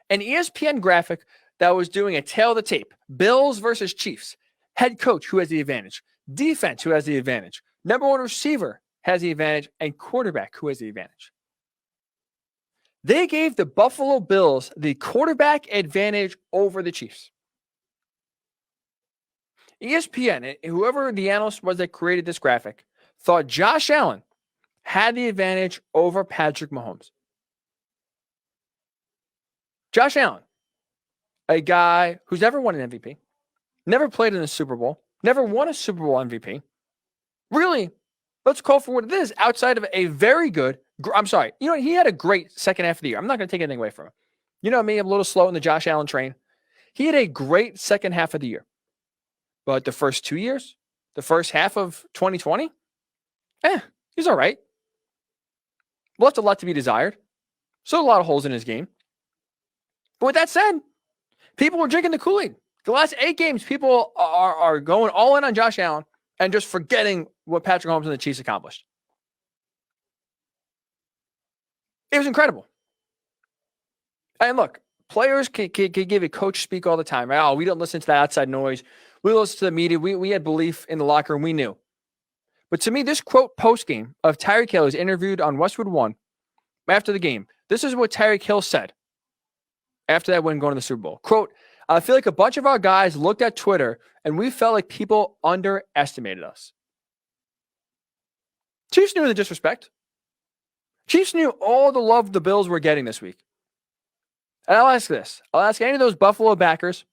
an ESPN graphic that was doing a tail of the tape. Bills versus Chiefs. Head coach, who has the advantage? Defense, who has the advantage? Number one receiver has the advantage, and quarterback, who has the advantage? They gave the Buffalo Bills the quarterback advantage over the Chiefs. ESPN, whoever the analyst was that created this graphic, thought Josh Allen had the advantage over Patrick Mahomes. Josh Allen, a guy who's never won an MVP, never played in a Super Bowl, never won a Super Bowl MVP. Really, let's call for what it is outside of a very good, he had a great second half of the year. I'm not going to take anything away from him. You know me, I'm a little slow in the Josh Allen train. He had a great second half of the year. But the first 2 years, the first half of 2020, he's all right. Left a lot to be desired. Still a lot of holes in his game. But with that said, people were drinking the Kool-Aid. The last 8 games, people are going all in on Josh Allen and just forgetting what Patrick Mahomes and the Chiefs accomplished. It was incredible. And look, players can give a coach speak all the time. Right? Oh, we don't listen to that outside noise. We listen to the media. We had belief in the locker room. We knew. But to me, this quote post-game of Tyreek Hill is interviewed on Westwood One after the game. This is what Tyreek Hill said after that win going to the Super Bowl. Quote, I feel like a bunch of our guys looked at Twitter and we felt like people underestimated us. Chiefs knew the disrespect. Chiefs knew all the love the Bills were getting this week. And I'll ask this. I'll ask any of those Buffalo backers,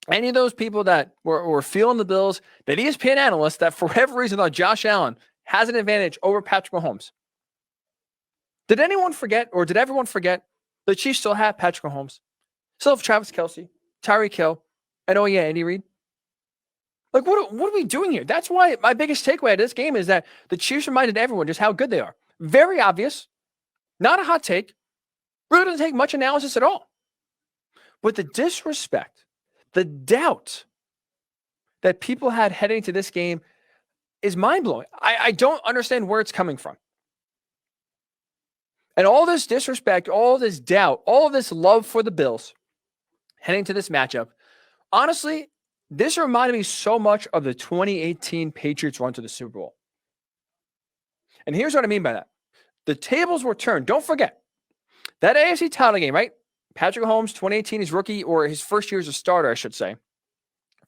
any of those people that were feeling the Bills, that ESPN analysts that for whatever reason thought Josh Allen has an advantage over Patrick Mahomes. Did anyone forget, or did everyone forget, the Chiefs still have Patrick Mahomes, still have Travis Kelce, Tyreek Hill, and Andy Reid? Like, what are we doing here? That's why my biggest takeaway out of this game is that the Chiefs reminded everyone just how good they are. Very obvious. Not a hot take. Really doesn't take much analysis at all. But the disrespect, the doubt that people had heading to this game is mind-blowing. I don't understand where it's coming from. And all this disrespect, all this doubt, all this love for the Bills heading to this matchup, honestly, this reminded me so much of the 2018 Patriots run to the Super Bowl. And here's what I mean by that. The tables were turned. Don't forget, that AFC title game, right? Patrick Mahomes, 2018, his rookie, or his first year as a starter, I should say.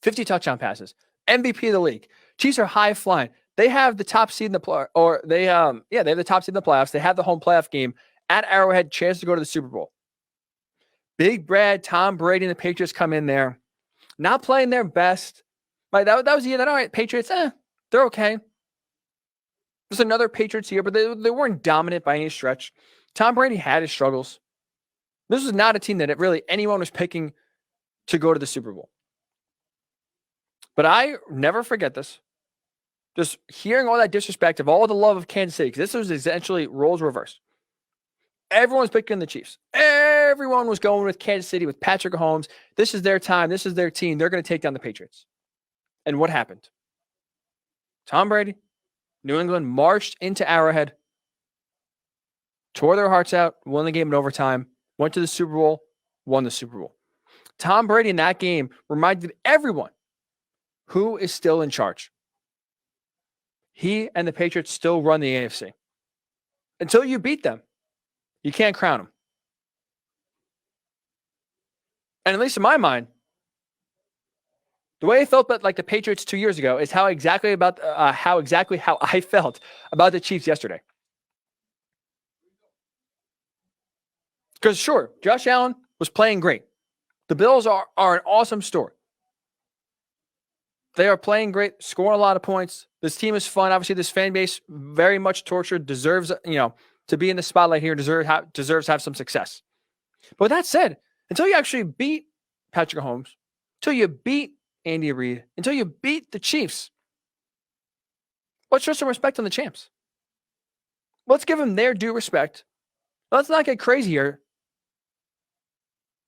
50 touchdown passes. MVP of the league. Chiefs are high flying. They have the top seed in the they have the top seed in the playoffs. They have the home playoff game at Arrowhead, chance to go to the Super Bowl. Big Brad, Tom Brady, and the Patriots come in there, not playing their best. Right, that was the year that, all right, Patriots, they're okay. There's another Patriots here, but they weren't dominant by any stretch. Tom Brady had his struggles. This was not a team that really anyone was picking to go to the Super Bowl. But I never forget this. Just hearing all that disrespect of all the love of Kansas City, because this was essentially roles reversed. Everyone was picking the Chiefs. Everyone was going with Kansas City, with Patrick Mahomes. This is their time. This is their team. They're going to take down the Patriots. And what happened? Tom Brady, New England marched into Arrowhead, tore their hearts out, won the game in overtime, went to the Super Bowl, won the Super Bowl. Tom Brady in that game reminded everyone who is still in charge. He and the Patriots still run the AFC. Until you beat them, you can't crown them. And at least in my mind, the way I felt about like the Patriots 2 years ago is how exactly how I felt about the Chiefs yesterday. Because sure, Josh Allen was playing great. The Bills are an awesome story. They are playing great, scoring a lot of points. This team is fun. Obviously, this fan base very much tortured, deserves, to be in the spotlight here, deserves to have some success. But with that said, until you actually beat Patrick Mahomes, until you beat Andy Reid, until you beat the Chiefs, let's show some respect on the champs. Let's give them their due respect. Let's not get crazy here,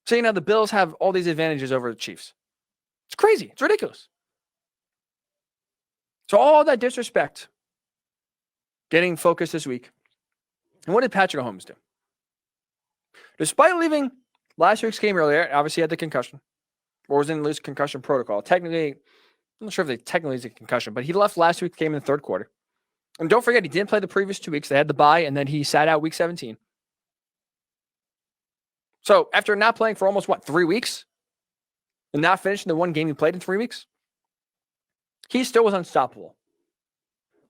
saying how the Bills have all these advantages over the Chiefs. It's crazy. It's ridiculous. So all that disrespect getting focused this week. And what did Patrick Mahomes do? Despite leaving last week's game earlier, obviously he had the concussion, or was in loose concussion protocol. Technically, I'm not sure if they technically is a concussion, but he left last week's game in the third quarter. And don't forget, he didn't play the previous 2 weeks. They had the bye, and then he sat out week 17. So after not playing for almost, 3 weeks? And not finishing the one game he played in 3 weeks? He still was unstoppable.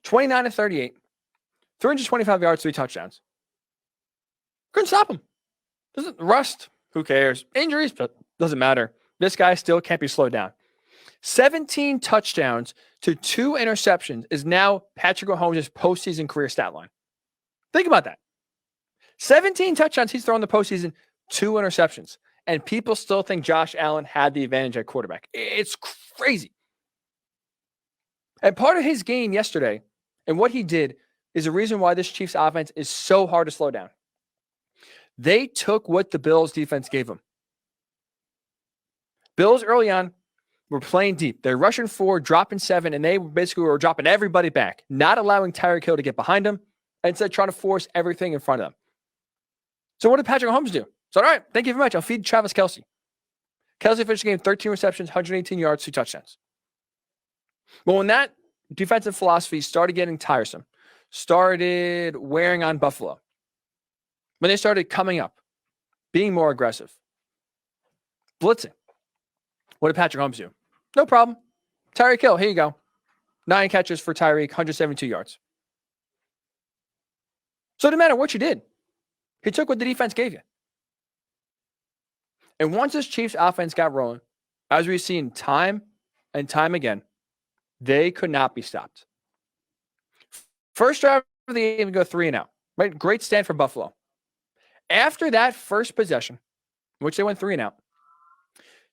29-38, 325 yards, 3 touchdowns. Couldn't stop him. Doesn't rust. Who cares? Injuries, but doesn't matter. This guy still can't be slowed down. 17 touchdowns to 2 interceptions is now Patrick Mahomes' postseason career stat line. Think about that. 17 touchdowns he's thrown in the postseason, 2 interceptions. And people still think Josh Allen had the advantage at quarterback. It's crazy. And part of his game yesterday and what he did is the reason why this Chiefs offense is so hard to slow down. They took what the Bills defense gave them. Bills early on were playing deep. They're rushing 4, dropping 7, and they basically were dropping everybody back, not allowing Tyreek Hill to get behind them, and instead trying to force everything in front of them. So what did Patrick Mahomes do? So, all right, thank you very much. I'll feed Travis Kelce. Kelce finished the game 13 receptions, 118 yards, 2 touchdowns. Well, when that defensive philosophy started getting tiresome, started wearing on Buffalo, when they started coming up, being more aggressive, blitzing, what did Patrick Mahomes do? No problem. Tyreek Hill, here you go. 9 catches for Tyreek, 172 yards. So it didn't matter what you did. He took what the defense gave you. And once this Chiefs offense got rolling, as we've seen time and time again, they could not be stopped. First drive of the game, go 3-and-out. Right? Great stand for Buffalo. After that first possession, in which they went 3-and-out,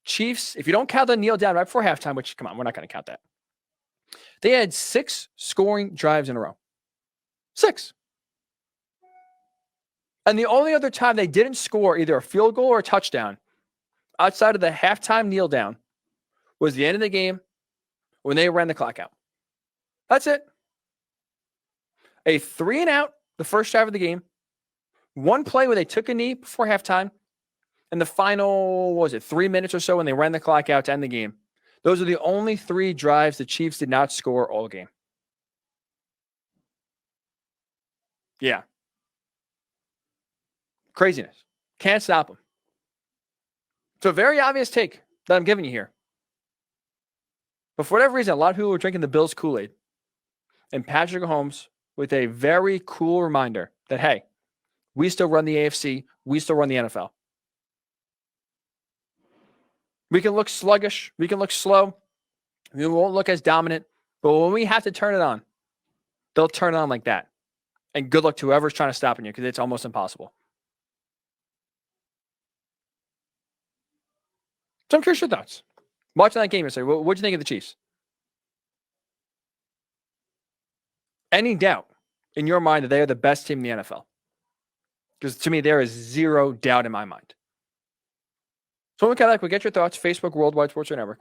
Chiefs, if you don't count the kneel down right before halftime, which, come on, we're not going to count that. They had 6 scoring drives in a row. 6. And the only other time they didn't score either a field goal or a touchdown outside of the halftime kneel down was the end of the game when they ran the clock out. That's it. A 3-and-out, the first drive of the game. One play where they took a knee before halftime. And the final, 3 minutes or so when they ran the clock out to end the game. Those are the only 3 drives the Chiefs did not score all game. Yeah. Craziness. Can't stop them. It's a very obvious take that I'm giving you here. But for whatever reason, a lot of people were drinking the Bills Kool-Aid. And Patrick Mahomes with a very cool reminder that, hey, we still run the AFC. We still run the NFL. We can look sluggish. We can look slow. We won't look as dominant. But when we have to turn it on, they'll turn it on like that. And good luck to whoever's trying to stop you because it's almost impossible. So I'm curious your thoughts. Watching that game yesterday, what did you think of the Chiefs? Any doubt in your mind that they are the best team in the NFL? Because to me, there is zero doubt in my mind. So when we come back, we'll get your thoughts. Facebook, Worldwide Sports Network.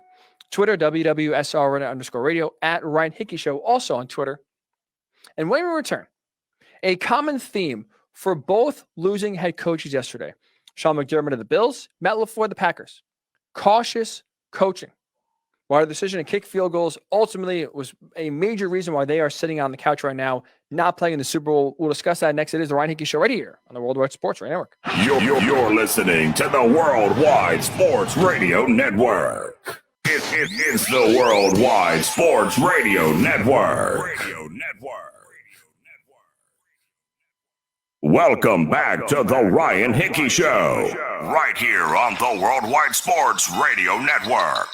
Twitter, WWSR_radio, at Ryan Hickey Show, also on Twitter. And when we return, a common theme for both losing head coaches yesterday. Sean McDermott of the Bills, Matt LaFleur of the Packers. Cautious coaching. Why the decision to kick field goals ultimately was a major reason why they are sitting on the couch right now, not playing in the Super Bowl. We'll discuss that next. It is the Ryan Hickey Show right here on the Worldwide Sports Radio Network. You're listening to the Worldwide Sports Radio Network. It's the Worldwide Sports Radio Network. Welcome back to the Ryan Hickey Show, right here on the Worldwide Sports Radio Network.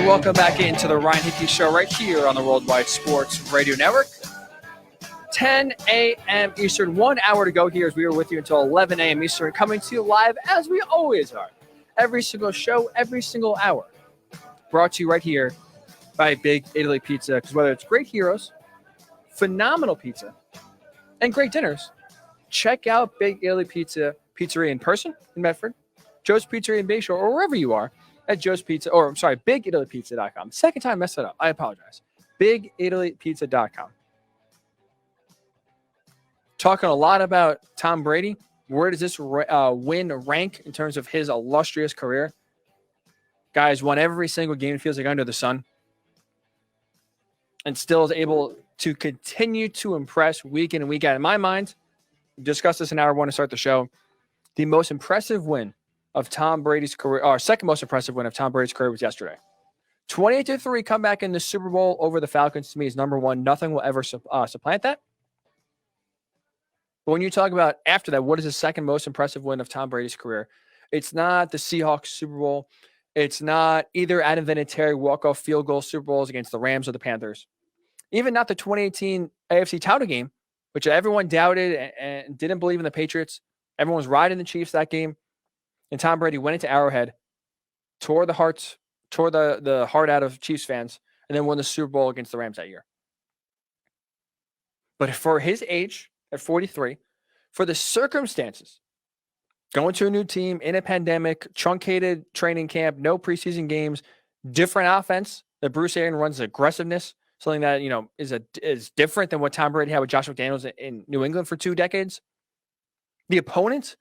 Welcome back into the Ryan Hickey Show right here on the Worldwide Sports Radio Network. 10 a.m. Eastern, 1 hour to go here as we are with you until 11 a.m. Eastern, coming to you live as we always are every single show, every single hour. Brought to you right here by Big Italy Pizza. Because whether it's great heroes, phenomenal pizza, and great dinners, check out Big Italy Pizzeria in person in Medford, Joe's Pizzeria in Bayshore, or wherever you are at Joe's Pizza, or I'm sorry, BigItalyPizza.com. Second time I messed that up. I apologize. BigItalyPizza.com. Talking a lot about Tom Brady. Where does this win rank in terms of his illustrious career? Guys won every single game, it feels like, under the sun. And still is able to continue to impress week in and week out. In my mind, we discussed this in hour one to start the show. The most impressive win of Tom Brady's career, or second most impressive win of Tom Brady's career, was yesterday. 28-3 comeback in the Super Bowl over the Falcons, to me, is number one. Nothing will ever supplant that. But when you talk about after that, what is the second most impressive win of Tom Brady's career? It's not the Seahawks Super Bowl. It's not either Adam Vinatieri walk-off field goal Super Bowls against the Rams or the Panthers. Even not the 2018 AFC title game, which everyone doubted and didn't believe in the Patriots. Everyone was riding the Chiefs that game. And Tom Brady went into Arrowhead, tore the heart out of Chiefs fans, and then won the Super Bowl against the Rams that year. But for his age, at 43, for the circumstances, going to a new team in a pandemic, truncated training camp, no preseason games, different offense that Bruce Arians runs, aggressiveness, something that is different than what Tom Brady had with Josh McDaniels in New England for 2 decades. The opponent,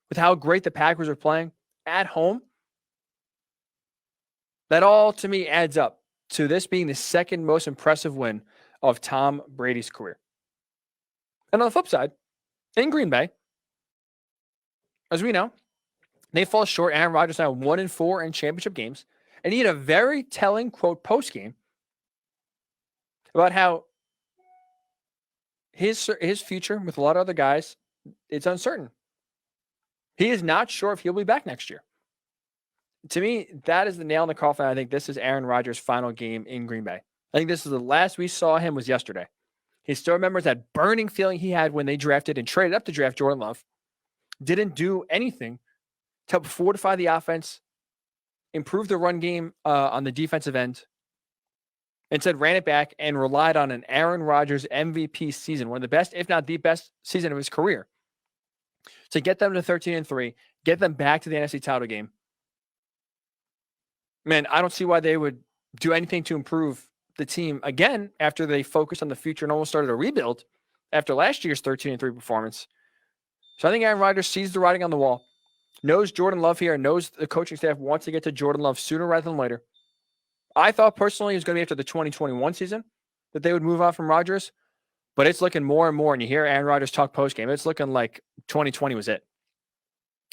with how great the Packers are playing at home, that all to me adds up to this being the second most impressive win of Tom Brady's career. And on the flip side, in Green Bay, as we know, they fall short. Aaron Rodgers now 1-4 in championship games. And he had a very telling quote post-game about how his future with a lot of other guys, it's uncertain. He is not sure if he'll be back next year. To me, that is the nail in the coffin. I think this is Aaron Rodgers' final game in Green Bay. I think this is the last we saw him was yesterday. He still remembers that burning feeling he had when they drafted and traded up to draft Jordan Love. Didn't do anything to help fortify the offense, improve the run game on the defensive end. Instead, ran it back and relied on an Aaron Rodgers MVP season, one of the best, if not the best season of his career, to get them to 13-3, get them back to the NFC title game. Man, I don't see why they would do anything to improve the team again after they focused on the future and almost started a rebuild after last year's 13-3 performance. So I think Aaron Rodgers sees the writing on the wall, knows Jordan Love here, knows the coaching staff wants to get to Jordan Love sooner rather than later. I thought personally it was going to be after the 2021 season that they would move on from Rodgers, but it's looking more and more, and you hear Aaron Rodgers talk postgame, it's looking like 2020 was it.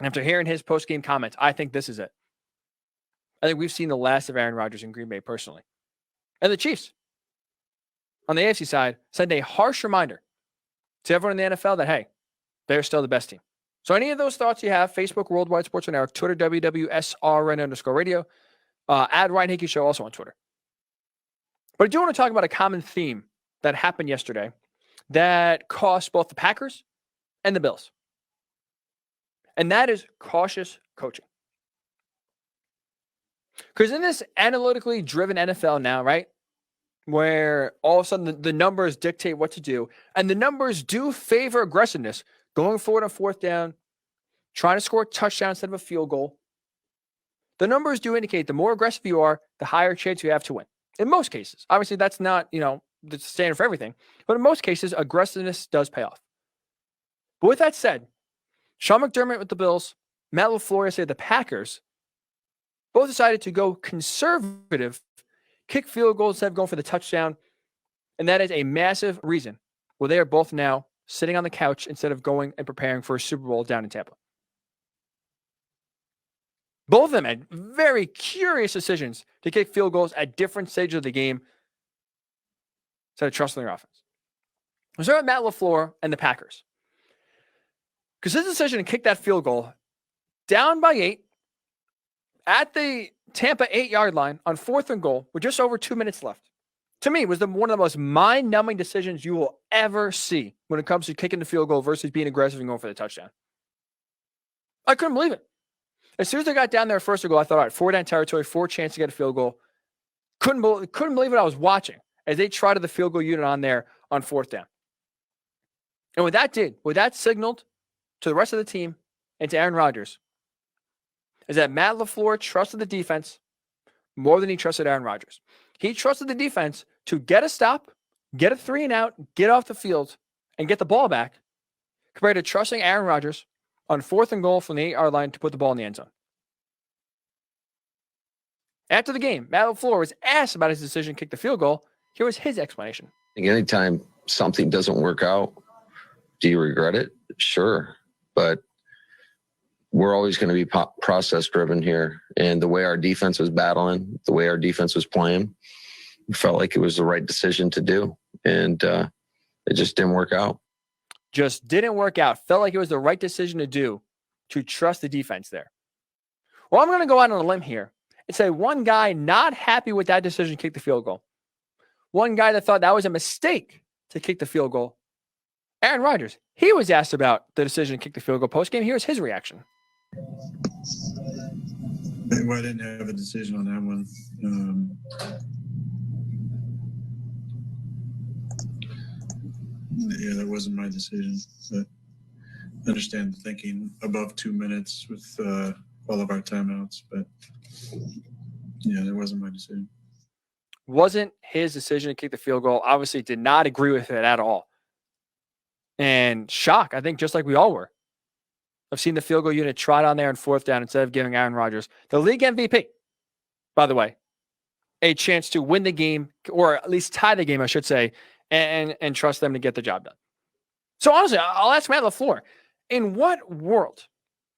After hearing his postgame comments, I think this is it. I think we've seen the last of Aaron Rodgers in Green Bay personally. And the Chiefs, on the AFC side, send a harsh reminder to everyone in the NFL that, hey, they're still the best team. So any of those thoughts you have, Facebook, Worldwide Sports Network, Twitter, WWSRN_radio, at Ryan Hickey Show, also on Twitter. But I do want to talk about a common theme that happened yesterday that cost both the Packers and the Bills. And that is cautious coaching. Because in this analytically driven NFL now, right, where all of a sudden the numbers dictate what to do, and the numbers do favor aggressiveness, going forward on fourth down, trying to score a touchdown instead of a field goal. The numbers do indicate the more aggressive you are, the higher chance you have to win. In most cases. Obviously, that's not, the standard for everything. But in most cases, aggressiveness does pay off. But with that said, Sean McDermott with the Bills, Matt LaFleur said the Packers both decided to go conservative, kick field goals instead of going for the touchdown. And that is a massive reason why they are both now sitting on the couch instead of going and preparing for a Super Bowl down in Tampa. Both of them had very curious decisions to kick field goals at different stages of the game instead of trusting their offense. We'll start with Matt LaFleur and the Packers. Because his decision to kick that field goal down by 8 at the Tampa 8-yard line on 4th and goal with just over 2 minutes left, to me, was one of the most mind-numbing decisions you will ever see when it comes to kicking the field goal versus being aggressive and going for the touchdown. I couldn't believe it. As soon as they got down there first goal, I thought, all right, 4-down territory, 4 chance to get a field goal. Couldn't believe what I was watching as they trotted the field goal unit on there on 4th down. And what that signaled to the rest of the team and to Aaron Rodgers is that Matt LaFleur trusted the defense more than he trusted Aaron Rodgers. He trusted the defense to get a stop, get a 3 and out, get off the field, and get the ball back, compared to trusting Aaron Rodgers on 4th and goal from the 8-yard line to put the ball in the end zone. After the game, Matt LaFleur was asked about his decision to kick the field goal. Here was his explanation. I think anytime something doesn't work out, do you regret it? Sure. But we're always going to be process driven here. And the way our defense was battling, the way our defense was playing, we felt like it was the right decision to do. And it just didn't work out. Just didn't work out. Felt like it was the right decision to do, to trust the defense there. Well, I'm going to go out on a limb here and say one guy not happy with that decision to kick the field goal. One guy that thought that was a mistake to kick the field goal. Aaron Rodgers. He was asked about the decision to kick the field goal postgame. Here's his reaction. Well, I didn't have a decision on that one. Yeah, that wasn't my decision. But I understand the thinking above 2 minutes with all of our timeouts. But yeah, that wasn't my decision. Wasn't his decision to kick the field goal. Obviously did not agree with it at all. And shock, I think, just like we all were. I've seen the field goal unit trot on there on 4th down instead of giving Aaron Rodgers, the league MVP, by the way, a chance to win the game, or at least tie the game, I should say, and trust them to get the job done. So honestly, I'll ask Matt LaFleur, in what world,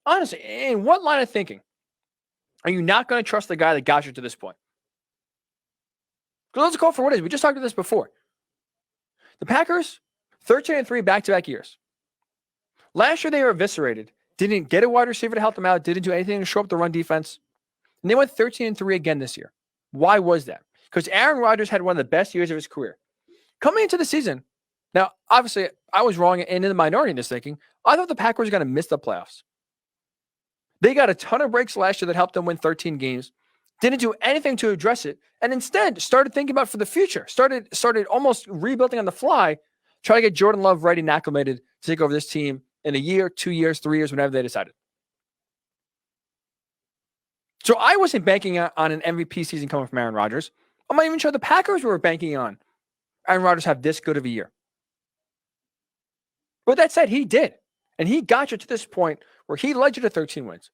honestly, in what line of thinking are you not going to trust the guy that got you to this point? Because let's call for what it is. We just talked about this before. The Packers, 13-3 back-to-back years. Last year they were eviscerated. Didn't get a wide receiver to help them out. Didn't do anything to show up the run defense. And they went 13-3 again this year. Why was that? Because Aaron Rodgers had one of the best years of his career. Coming into the season, now, obviously, I was wrong and in the minority in this thinking. I thought the Packers were going to miss the playoffs. They got a ton of breaks last year that helped them win 13 games. Didn't do anything to address it, and instead started thinking about for the future. Started almost rebuilding on the fly, trying to get Jordan Love ready and acclimated to take over this team in a year, 2 years, 3 years, whenever they decided. So I wasn't banking on an MVP season coming from Aaron Rodgers. I'm not even sure the Packers were banking on Aaron Rodgers have this good of a year. But that said, he did. And he got you to this point where he led you to 13 wins.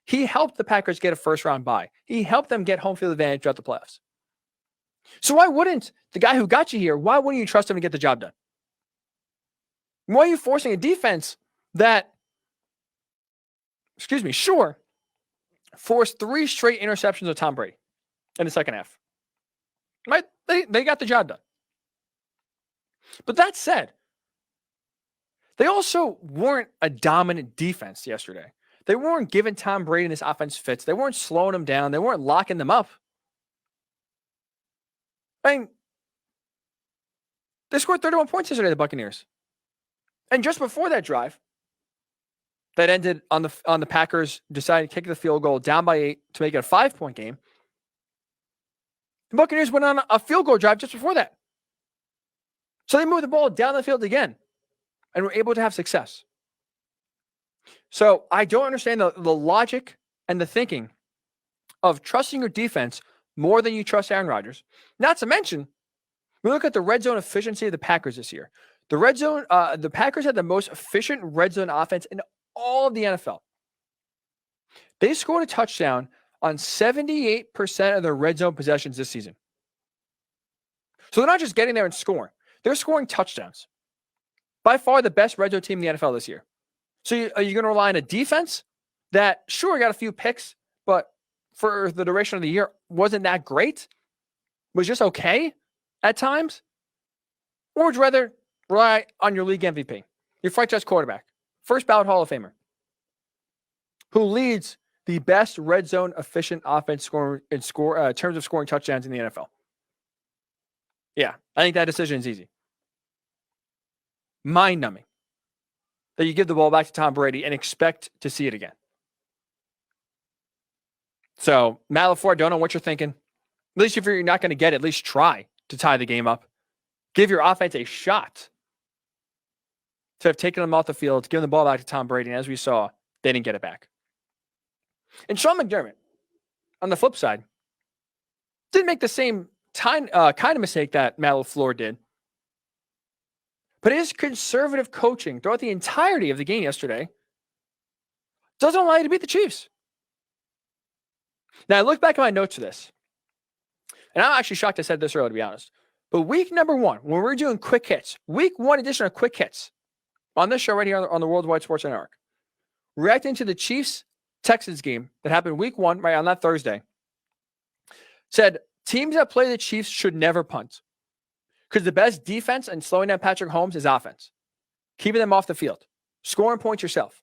He helped the Packers get a first-round bye. He helped them get home field advantage throughout the playoffs. So why wouldn't the guy who got you here, why wouldn't you trust him to get the job done? Why are you forcing a defense that, sure, forced 3 straight interceptions of Tom Brady in the second half? Right? They got the job done. But that said, they also weren't a dominant defense yesterday. They weren't giving Tom Brady this offense fits. They weren't slowing him down. They weren't locking them up. I mean, they scored 31 points yesterday, the Buccaneers. And just before that drive, that ended on the Packers deciding to kick the field goal down by 8 to make it a 5-point game. The Buccaneers went on a field goal drive just before that. So they moved the ball down the field again and were able to have success. So I don't understand the logic and the thinking of trusting your defense more than you trust Aaron Rodgers. Not to mention, we look at the red zone efficiency of the Packers this year. The red zone, the Packers had the most efficient red zone offense in all of the NFL. They scored a touchdown on 78% of their red zone possessions this season. So they're not just getting there and scoring. They're scoring touchdowns. By far the best red zone team in the NFL this year. So are you going to rely on a defense that, sure, got a few picks, but for the duration of the year, wasn't that great? Was just okay at times? Or would you rather rely on your league MVP, your franchise quarterback, first ballot Hall of Famer, who leads the best red zone efficient offense scoring in terms of scoring touchdowns in the NFL? Yeah, I think that decision is easy. Mind-numbing that you give the ball back to Tom Brady and expect to see it again. So, Matt LaFleur, I don't know what you're thinking. At least if you're not going to get it, at least try to tie the game up. Give your offense a shot to have taken them off the field, giving the ball back to Tom Brady. And as we saw, they didn't get it back. And Sean McDermott, on the flip side, didn't make the same kind of mistake that Matt LaFleur did. But his conservative coaching throughout the entirety of the game yesterday doesn't allow you to beat the Chiefs. Now, I look back at my notes for this, and I'm actually shocked I said this earlier, to be honest. But week number 1, when we're doing quick hits, week 1 edition of quick hits on this show right here on the Worldwide Sports Network, reacting to the Chiefs-Texans game that happened week 1, right on that Thursday, said teams that play the Chiefs should never punt because the best defense and slowing down Patrick Mahomes is offense, keeping them off the field, scoring points yourself.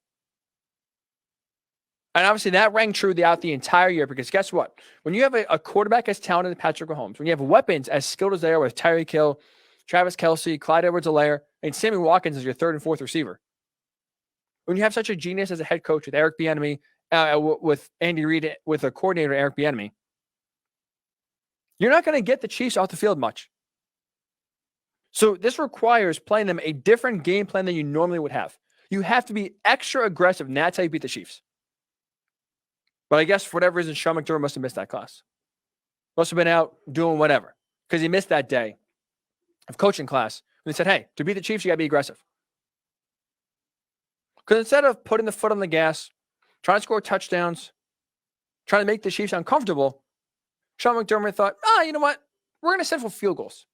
And obviously that rang true throughout the entire year because guess what? When you have a quarterback as talented as Patrick Mahomes, when you have weapons as skilled as they are with Tyreek Hill, Travis Kelce, Clyde Edwards-Helaire, and Sammy Watkins as your third and fourth receiver, when you have such a genius as a head coach with Eric Bieniemy, with Andy Reid, with a coordinator, Eric Bieniemy, you're not going to get the Chiefs off the field much. So this requires playing them a different game plan than you normally would have. You have to be extra aggressive, and that's how you beat the Chiefs. But I guess for whatever reason, Sean McDermott must have missed that class. Must have been out doing whatever because he missed that day of coaching class. And they said, hey, to beat the Chiefs, you got to be aggressive. Because instead of putting the foot on the gas, trying to score touchdowns, trying to make the Chiefs uncomfortable, Sean McDermott thought, you know what? We're going to settle for field goals.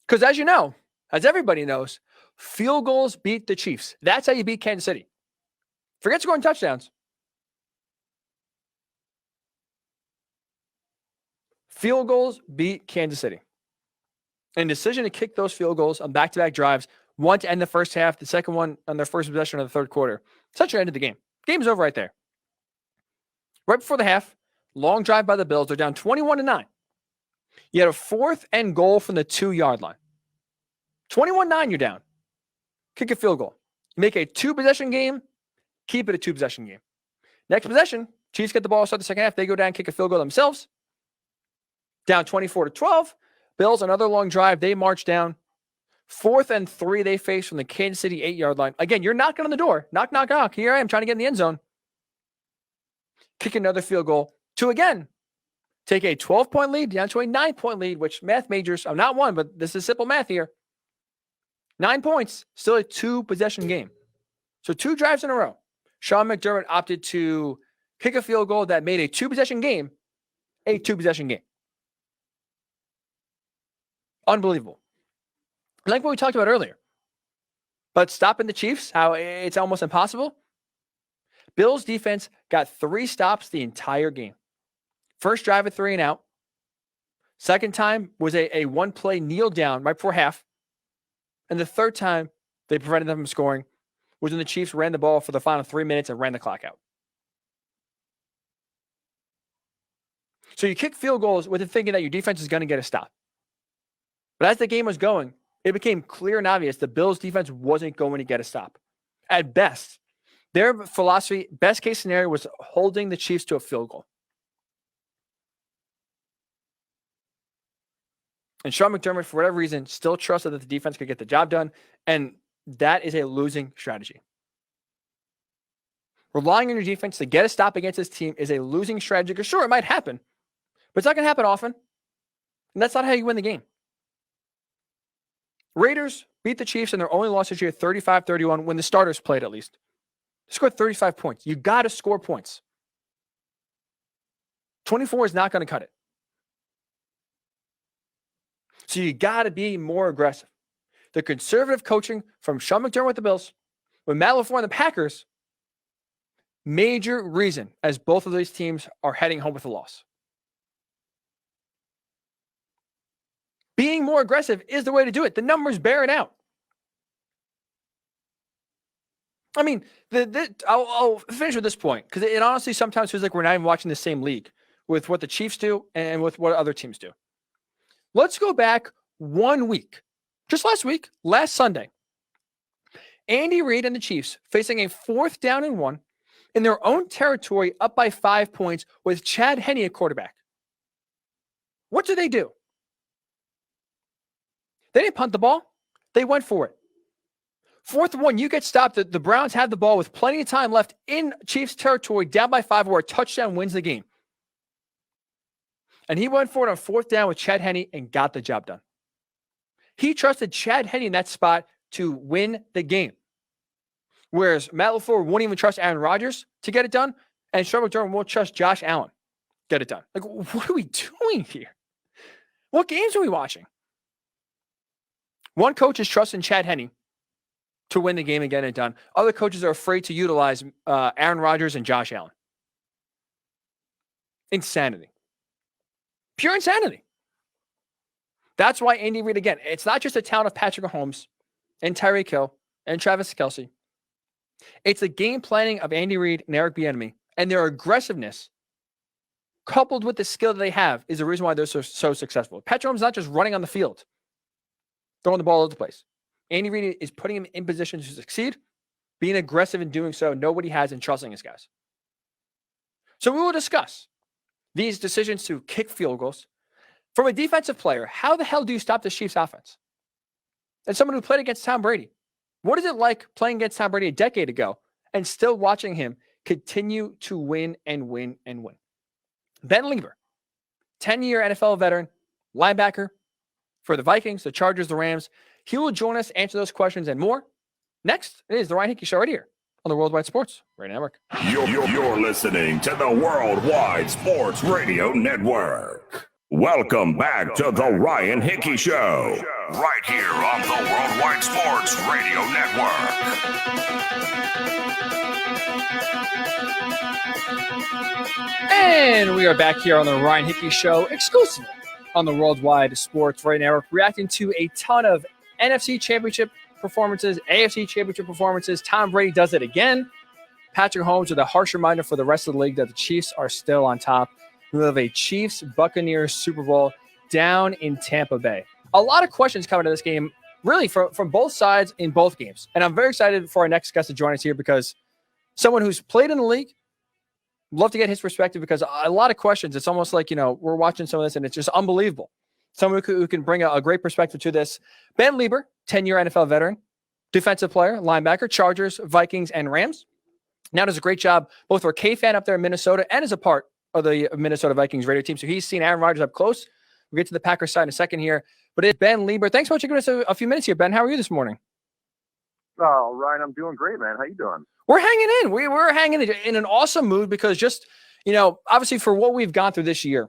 Because as you know, as everybody knows, field goals beat the Chiefs. That's how you beat Kansas City. Forget scoring touchdowns. Field goals beat Kansas City. And decision to kick those field goals on back-to-back drives, one to end the first half, the second one on their first possession of the third quarter. Essentially ended the game. Game's over right there. Right before the half, long drive by the Bills. They're down 21-9. You had a 4th and goal from the 2-yard line. 21-9, you're down. Kick a field goal. Make a 2-possession game. Keep it a 2-possession game. Next possession, Chiefs get the ball, start the second half. They go down, kick a field goal themselves. Down 24-12. Bills, another long drive. They march down. 4th and 3 they face from the Kansas City 8-yard line. Again, you're knocking on the door. Knock, knock, knock. Here I am trying to get in the end zone. Kick another field goal to again take a 12-point lead down to a 9-point lead, which math majors, I'm not one, but this is simple math here. 9 points, still a 2-possession game. So 2 drives in a row. Sean McDermott opted to kick a field goal that made a 2-possession game a 2-possession game. Unbelievable. Like what we talked about earlier. But stopping the Chiefs, how it's almost impossible. Bills defense got 3 stops the entire game. First drive at 3 and out. Second time was a 1-play kneel down right before half. And the third time they prevented them from scoring was when the Chiefs ran the ball for the final 3 minutes and ran the clock out. So you kick field goals with the thinking that your defense is going to get a stop. But as the game was going, it became clear and obvious the Bills' defense wasn't going to get a stop. At best, their philosophy, best case scenario, was holding the Chiefs to a field goal. And Sean McDermott, for whatever reason, still trusted that the defense could get the job done. And that is a losing strategy. Relying on your defense to get a stop against this team is a losing strategy. Because sure, it might happen, but it's not going to happen often. And that's not how you win the game. Raiders beat the Chiefs in their only loss this year, 35-31, when the starters played at least. They scored 35 points. You got to score points. 24 is not going to cut it. So you got to be more aggressive. The conservative coaching from Sean McDermott with the Bills, with Matt LaFleur and the Packers, major reason as both of these teams are heading home with a loss. Being more aggressive is the way to do it. The numbers bear it out. I mean, I'll finish with this point because it honestly sometimes feels like we're not even watching the same league with what the Chiefs do and with what other teams do. Let's go back 1 week. Just last Sunday. Andy Reid and the Chiefs facing a 4th down and 1 in their own territory, up by 5 points with Chad Henne at quarterback. What do? They didn't punt the ball. They went for it. 4th and 1, you get stopped. The Browns had the ball with plenty of time left in Chiefs territory, down by 5, where a touchdown wins the game. And he went for it on 4th down with Chad Henne and got the job done. He trusted Chad Henne in that spot to win the game. Whereas Matt LaFleur won't even trust Aaron Rodgers to get it done, and Sean McDermott won't trust Josh Allen to get it done. Like, what are we doing here? What games are we watching? One coach is trusting Chad Henne to win the game and get it done. Other coaches are afraid to utilize Aaron Rodgers and Josh Allen. Insanity. Pure insanity. That's why Andy Reid, again, it's not just a town of Patrick Mahomes and Tyreek Hill and Travis Kelce. It's the game planning of Andy Reid and Eric Bieniemy, and their aggressiveness, coupled with the skill that they have, is the reason why they're so successful. Patrick Mahomes is not just running on the field, throwing the ball all over the place. Andy Reid is putting him in position to succeed, being aggressive in doing so, know what he has, and trusting his guys. So we will discuss these decisions to kick field goals. From a defensive player, how the hell do you stop the Chiefs offense? And someone who played against Tom Brady, what is it like playing against Tom Brady a decade ago and still watching him continue to win and win and win? Ben Leber, 10-year NFL veteran, linebacker for the Vikings, the Chargers, the Rams. He will join us, answer those questions and more. Next, it is the Ryan Hickey Show right here on the Worldwide Sports Radio Network. You're listening to the Worldwide Sports Radio Network. Welcome back to the Ryan Hickey Show, right here on the Worldwide Sports Radio Network. And we are back here on the Ryan Hickey Show, exclusively on the Worldwide Sports Radio Network, reacting to a ton of NFC Championship performances, AFC Championship performances. Tom Brady does it again. Patrick Mahomes with a harsh reminder for the rest of the league that the Chiefs are still on top. We have a Chiefs-Buccaneers Super Bowl down in Tampa Bay. A lot of questions coming to this game, really from both sides in both games. And I'm very excited for our next guest to join us here because someone who's played in the league, love to get his perspective because a lot of questions. It's almost like, we're watching some of this and it's just unbelievable. Someone who can bring a great perspective to this. Ben Leber, 10-year NFL veteran, defensive player, linebacker, Chargers, Vikings, and Rams. Now does a great job both for K-Fan up there in Minnesota and as a part of the Minnesota Vikings radio team. So he's seen Aaron Rodgers up close. We'll get to the Packers side in a second here. But it's Ben Leber. Thanks so much for giving us a few minutes here, Ben. How are you this morning? Oh, Ryan, I'm doing great, man. How you doing? We're hanging in. We're hanging in an awesome mood because just, obviously for what we've gone through this year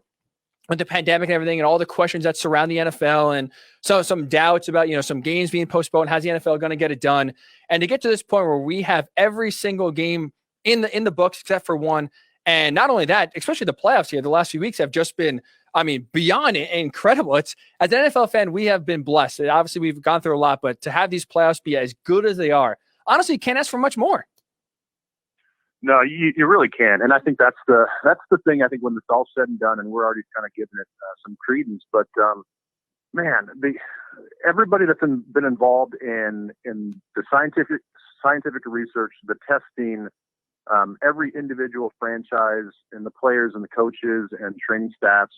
with the pandemic and everything and all the questions that surround the NFL and so some doubts about, some games being postponed. How's the NFL going to get it done? And to get to this point where we have every single game in the books except for one. And not only that, especially the playoffs here, the last few weeks have just been, beyond incredible. It's, as an NFL fan, we have been blessed. Obviously, we've gone through a lot, but to have these playoffs be as good as they are, honestly, you can't ask for much more. No, you really can. And I think that's the thing, I think, when it's all said and done, and we're already kind of giving it some credence. But, everybody that's been involved in the scientific research, the testing, every individual franchise and the players and the coaches and training staffs,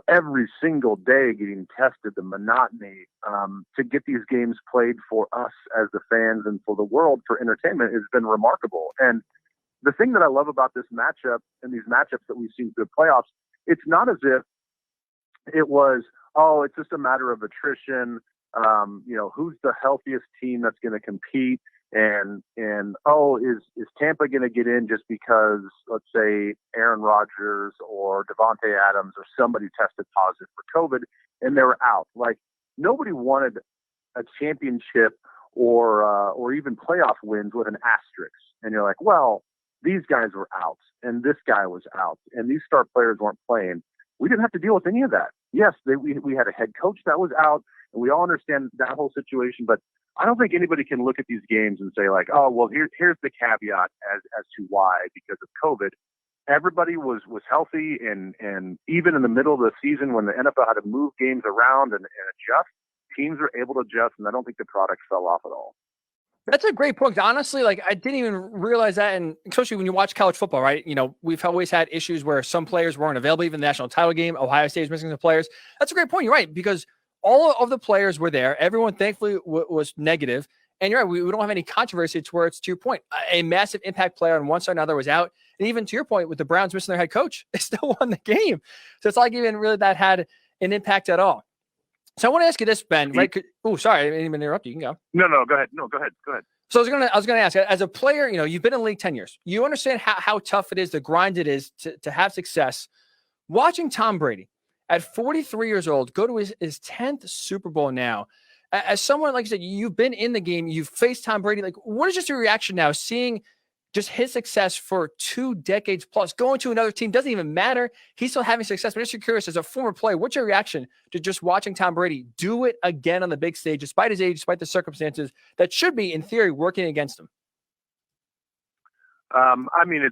every single day getting tested, the monotony to get these games played for us as the fans and for the world for entertainment has been remarkable. And the thing that I love about this matchup and these matchups that we've seen through the playoffs, it's not as if it was, it's just a matter of attrition. Who's the healthiest team that's going to compete? And is Tampa going to get in just because, let's say, Aaron Rodgers or Devontae Adams or somebody tested positive for COVID and they were out? Like, nobody wanted a championship or even playoff wins with an asterisk. And you're like, well, these guys were out and this guy was out and these star players weren't playing. We didn't have to deal with any of that. Yes, we had a head coach that was out and we all understand that whole situation, but I don't think anybody can look at these games and say like, here's the caveat as to why, because of COVID. Everybody was healthy, and even in the middle of the season when the NFL had to move games around and adjust, teams were able to adjust, and I don't think the product fell off at all. That's a great point. Honestly, like I didn't even realize that, and especially when you watch college football, right? We've always had issues where some players weren't available, even the national title game. Ohio State is missing some players. That's a great point. You're right, because all of the players were there. Everyone thankfully was negative. And you're right, we don't have any controversy towards, to your point, a massive impact player on one side or another was out. And even to your point, with the Browns missing their head coach, they still won the game. So it's like even really that had an impact at all. So I want to ask you this, Ben, right? Oh, sorry, I didn't even interrupt you. You can go. No, go ahead. No, go ahead. So I was gonna ask, as a player, you've been in the league 10 years. You understand how tough it is, the grind it is to have success. Watching Tom Brady at 43 years old go to his 10th Super Bowl now. As someone, like you said, you've been in the game, you've faced Tom Brady. Like, what is just your reaction now, seeing just his success for 2 decades plus, going to another team, doesn't even matter. He's still having success. But just curious, as a former player, what's your reaction to just watching Tom Brady do it again on the big stage, despite his age, despite the circumstances that should be, in theory, working against him? I mean,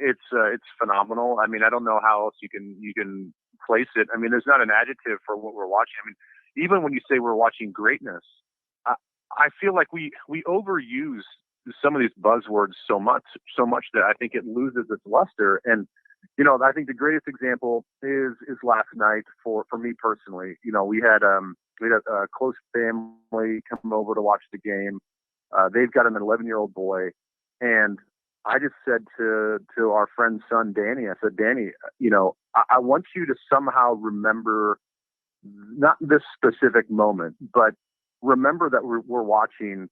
it's phenomenal. I mean, I don't know how else you can place it. I mean, there's not an adjective for what we're watching. I mean, even when you say we're watching greatness, I feel like we overuse some of these buzzwords so much that I think it loses its luster. And, I think the greatest example is last night for me personally. We had a close family come over to watch the game. They've got an 11-year-old boy. And I just said to our friend's son, Danny, I said, Danny, I want you to somehow remember not this specific moment, but remember that we're watching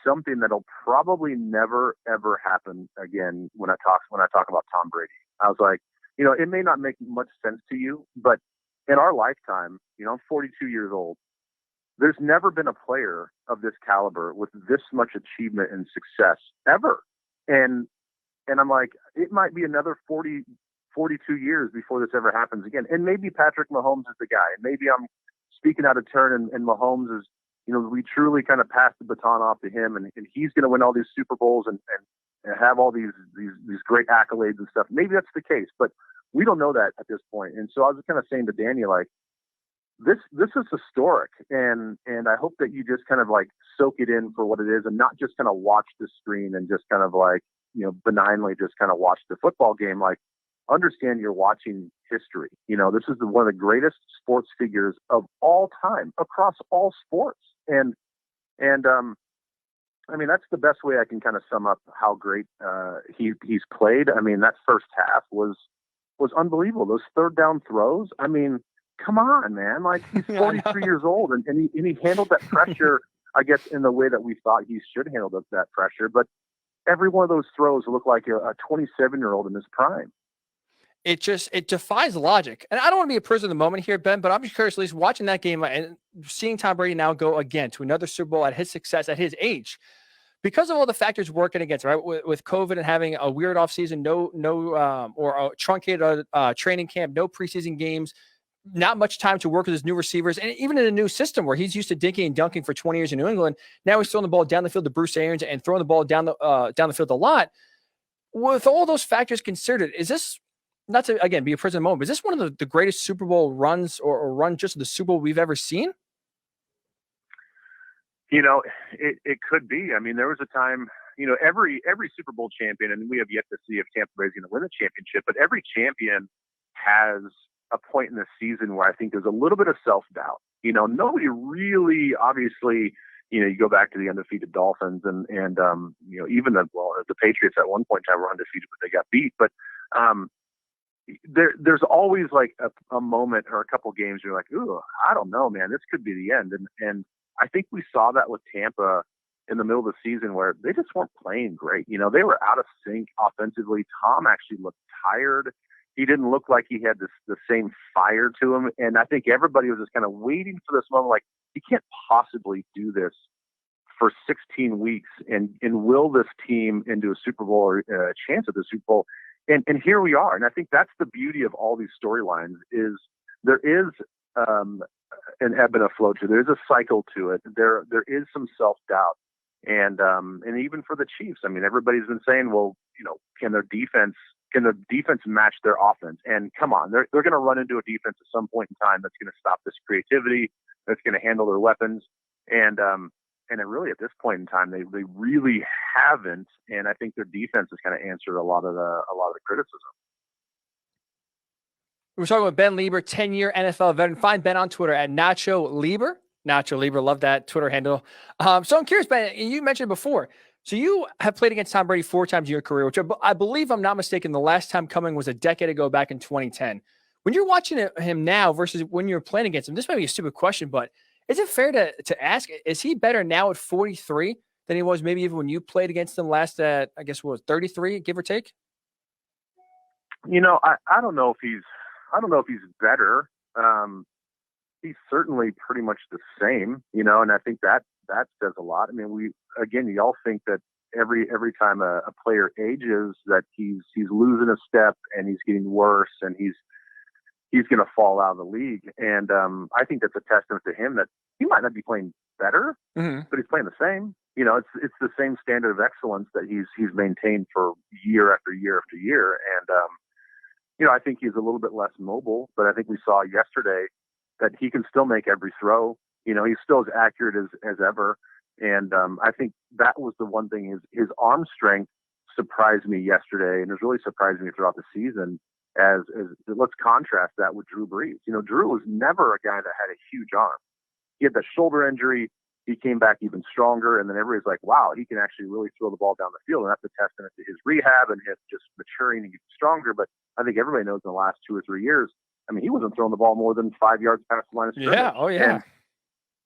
something that'll probably never ever happen again when I talk about Tom Brady. I was like, it may not make much sense to you, but in our lifetime, I'm 42 years old. There's never been a player of this caliber with this much achievement and success ever. And I'm like, it might be another 42 years before this ever happens again. And maybe Patrick Mahomes is the guy. And maybe I'm speaking out of turn and Mahomes is, we truly kind of pass the baton off to him and he's going to win all these Super Bowls and have all these great accolades and stuff. Maybe that's the case, but we don't know that at this point. And so I was kind of saying to Danny, like, this is historic. And I hope that you just kind of like soak it in for what it is and not just kind of watch the screen and just kind of like, benignly just kind of watch the football game. Like, understand you're watching history. This is one of the greatest sports figures of all time across all sports. And I mean, that's the best way I can kind of sum up how great he's played. I mean, that first half was unbelievable. Those third down throws. I mean, come on, man. Like, he's 43 years old and he handled that pressure, I guess, in the way that we thought he should handle that pressure. But every one of those throws looked like a 27-year-old in his prime. It defies logic. And I don't want to be a prisoner of the moment here, Ben, but I'm just curious, at least watching that game and seeing Tom Brady now go again to another Super Bowl at his success at his age, because of all the factors working against, right? With COVID and having a weird offseason, or a truncated training camp, no preseason games, not much time to work with his new receivers, and even in a new system where he's used to dinking and dunking for 20 years in New England. Now he's throwing the ball down the field to Bruce Arians and throwing the ball down the field a lot. With all those factors considered, is this, not to, again, be a prisoner of the moment, but is this one of the greatest Super Bowl runs or run just of the Super Bowl we've ever seen? It could be. I mean, there was a time, every Super Bowl champion, and we have yet to see if Tampa Bay is going to win the championship, but every champion has a point in the season where I think there's a little bit of self-doubt. Nobody really, obviously, you go back to the undefeated Dolphins and even the Patriots at one point in time were undefeated, but they got beat. But there's always like a moment or a couple games where you're like, ooh, I don't know, man, this could be the end. And I think we saw that with Tampa in the middle of the season where they just weren't playing great. They were out of sync offensively. Tom actually looked tired. He didn't look like he had the same fire to him. And I think everybody was just kind of waiting for this moment. Like, he can't possibly do this for 16 weeks and will this team into a Super Bowl or a chance at the Super Bowl. And here we are. And I think that's the beauty of all these storylines is there is an ebb and a flow to it. There's a cycle to it. There is some self-doubt. And even for the Chiefs, I mean, everybody's been saying, well, can the defense match their offense? And come on, they're going to run into a defense at some point in time that's going to stop this creativity, that's going to handle their weapons. And And it really, at this point in time, they really haven't. And I think their defense has kind of answered a lot of the criticism. We're talking with Ben Leber, 10-year NFL veteran. Find Ben on Twitter at Nacho Leber. Nacho Leber, love that Twitter handle. So I'm curious, Ben, you mentioned before. So you have played against Tom Brady 4 times in your career, which I believe, I'm not mistaken, the last time coming was a decade ago back in 2010. When you're watching him now versus when you were playing against him, this might be a stupid question, but is it fair to ask, is he better now at 43 than he was maybe even when you played against him last at, I guess, what was 33, give or take? I don't know if he's better. He's certainly pretty much the same, and I think that says a lot. I mean, you all think that every time a player ages that he's losing a step and he's getting worse and he's going to fall out of the league. And I think that's a testament to him that he might not be playing better, but he's playing the same. It's the same standard of excellence that he's maintained for year after year after year. And I think he's a little bit less mobile, but I think we saw yesterday that he can still make every throw. He's still as accurate as ever. And I think that was the one thing, his arm strength surprised me yesterday, and has really surprised me throughout the season. As let's contrast that with Drew Brees. Drew was never a guy that had a huge arm. He had that shoulder injury. He came back even stronger, and then everybody's like, wow, he can actually really throw the ball down the field. And that's a testament to his rehab and his just maturing and getting stronger. But I think everybody knows in the last 2 or 3 years, I mean, he wasn't throwing the ball more than 5 yards past the line of scrimmage. Yeah, oh yeah.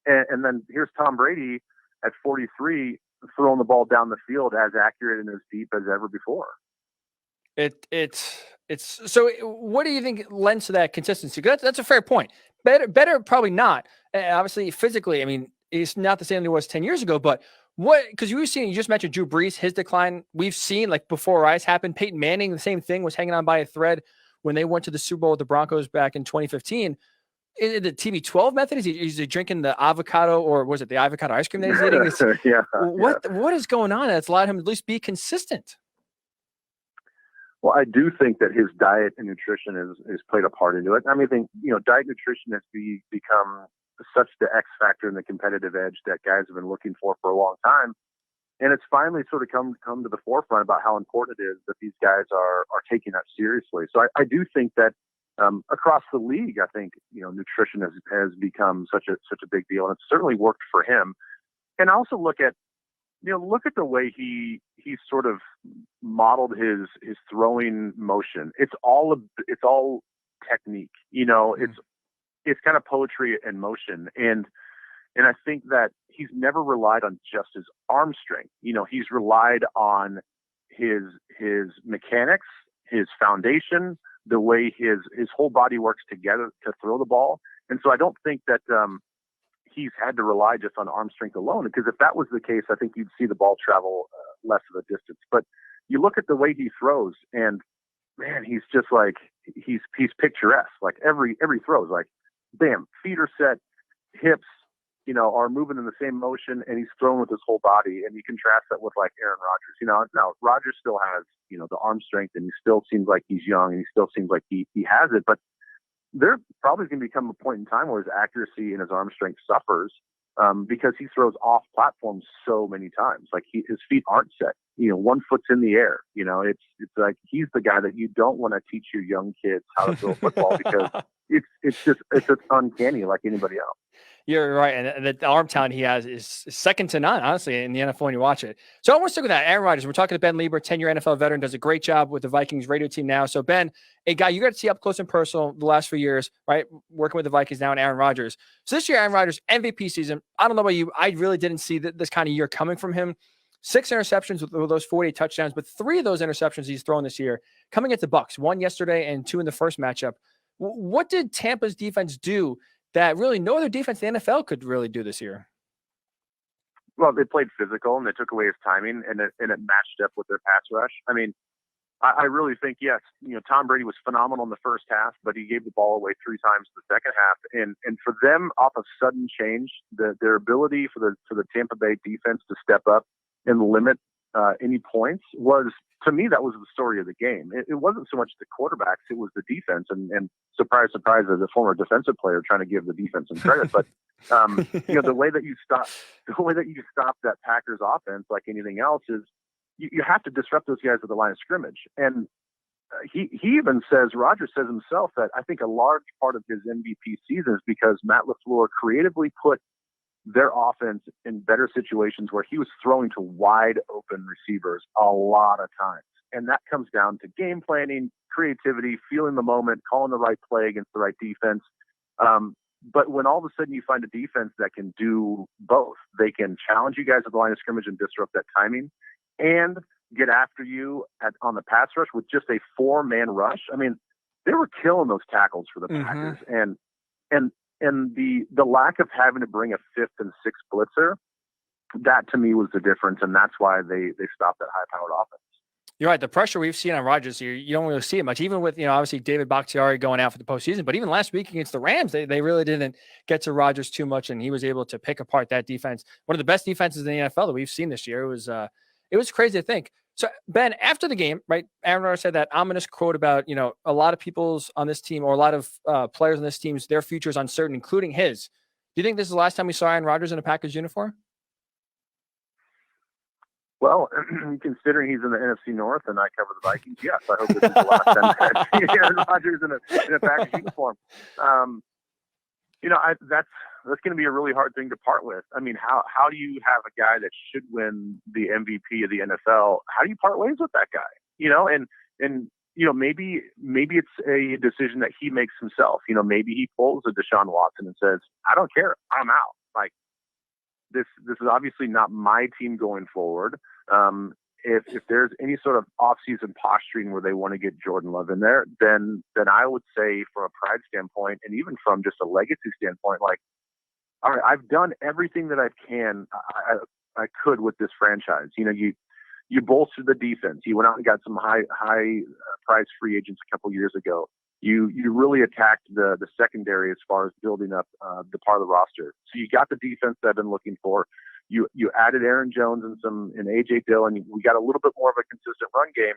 And then here's Tom Brady at 43 throwing the ball down the field as accurate and as deep as ever before. It's so. What do you think lends to that consistency? That's a fair point. Better, probably not. Obviously, physically, I mean, it's not the same as it was 10 years ago. But because you just mentioned Drew Brees, his decline. We've seen like before our eyes happen. Peyton Manning, the same thing, was hanging on by a thread when they went to the Super Bowl with the Broncos back in 2015. Is it the TB12 method? Is he drinking the avocado, or was it the avocado ice cream that he's eating? Yeah. What is going on that's allowed him to at least be consistent? Well, I do think that his diet and nutrition is played a part into it. I mean, I think, diet and nutrition has become such the X factor and the competitive edge that guys have been looking for a long time. And it's finally sort of come to the forefront about how important it is that these guys are taking that seriously. So I do think that across the league, I think, nutrition has become such a big deal, and it's certainly worked for him. And I also look at the way he sort of modeled his throwing motion. It's all technique. It's kind of poetry and motion. And I think that he's never relied on just his arm strength. He's relied on his mechanics, his foundation, the way his whole body works together to throw the ball. And so I don't think that he's had to rely just on arm strength alone, because if that was the case, I think you'd see the ball travel less of a distance. But you look at the way he throws, and man, he's just like, he's picturesque. Like every throw is like, bam, feet are set, hips, are moving in the same motion, and he's throwing with his whole body. And you contrast that with like Aaron Rodgers. Now Rodgers still has, the arm strength, and he still seems like he's young, and he still seems like he has it. But there probably going to become a point in time where his accuracy and his arm strength suffers because he throws off platforms so many times. Like his feet aren't set. One foot's in the air. It's like he's the guy that you don't want to teach your young kids how to throw football because it's just uncanny like anybody else. You're right. And the arm talent he has is second to none, honestly, in the NFL when you watch it. So I want to stick with that. Aaron Rodgers, we're talking to Ben Leber, 10-year NFL veteran, does a great job with the Vikings radio team now. So Ben, a guy you got to see up close and personal the last few years, right? Working with the Vikings now and Aaron Rodgers. So this year, Aaron Rodgers, MVP season. I don't know about you. I really didn't see this kind of year coming from him. 6 interceptions with those 48 touchdowns, but 3 of those interceptions he's thrown this year coming at the Bucs, 1 yesterday and 2 in the first matchup. What did Tampa's defense do that really no other defense in the NFL could really do this year? Well, they played physical, and they took away his timing, and it matched up with their pass rush. I mean, I really think, yes, Tom Brady was phenomenal in the first half, but he gave the ball away 3 times in the second half. And for them, off of sudden change, their ability for the Tampa Bay defense to step up and limit any points was, to me, that was the story of the game. It wasn't so much the quarterbacks, it was the defense. And surprise, surprise, as a former defensive player trying to give the defense some credit. But The way that you stop that Packers offense, like anything else, is you have to disrupt those guys at the line of scrimmage. And he even says, Rodgers says himself, that I think a large part of his MVP season is because Matt LaFleur creatively put their offense in better situations where he was throwing to wide open receivers a lot of times. And that comes down to game planning, creativity, feeling the moment, calling the right play against the right defense. But when all of a sudden you find a defense that can do both, they can challenge you guys at the line of scrimmage and disrupt that timing, and get after you on the pass rush with just a 4-man rush. I mean, they were killing those tackles for the Packers, and the lack of having to bring a 5th and 6th blitzer, that to me was the difference, and that's why they stopped that high-powered offense. You're right. The pressure we've seen on Rodgers here, you don't really see it much, even with, obviously David Bakhtiari going out for the postseason, but even last week against the Rams, they really didn't get to Rodgers too much, and he was able to pick apart that defense. One of the best defenses in the NFL that we've seen this year. It was crazy to think. So, Ben, after the game, right, Aaron Rodgers said that ominous quote about, a lot of people's on this team, or a lot of players on this team, their future is uncertain, including his. Do you think this is the last time we saw Aaron Rodgers in a Packers uniform? Well, considering he's in the NFC North and I cover the Vikings, yes, I hope this is the last time that I see Aaron Rodgers in a Packers uniform. That's going to be a really hard thing to part with. I mean, how do you have a guy that should win the MVP of the NFL? How do you part ways with that guy? Maybe it's a decision that he makes himself. Maybe he pulls a Deshaun Watson and says, "I don't care, I'm out." Like, this is obviously not my team going forward. If there's any sort of off-season posturing where they want to get Jordan Love in there, then I would say, from a pride standpoint, and even from just a legacy standpoint, like, all right, I've done everything that I could with this franchise. You bolstered the defense. You went out and got some high price free agents a couple years ago. You really attacked the secondary as far as building up the part of the roster. So you got the defense that I've been looking for. You added Aaron Jones and AJ Dillon. We got a little bit more of a consistent run game.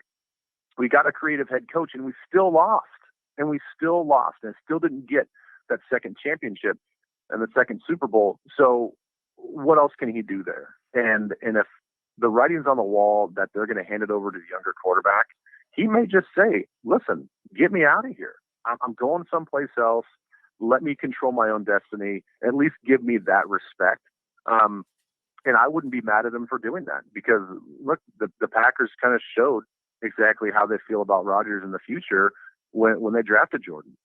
We got a creative head coach, and we still lost. And still didn't get that second championship and the second Super Bowl. So what else can he do there? And if the writing's on the wall that they're going to hand it over to the younger quarterback, he may just say, "Listen, get me out of here. I'm going someplace else. Let me control my own destiny. At least give me that respect." And I wouldn't be mad at him for doing that, because look, the Packers kind of showed exactly how they feel about Rodgers in the future when they drafted Jordan.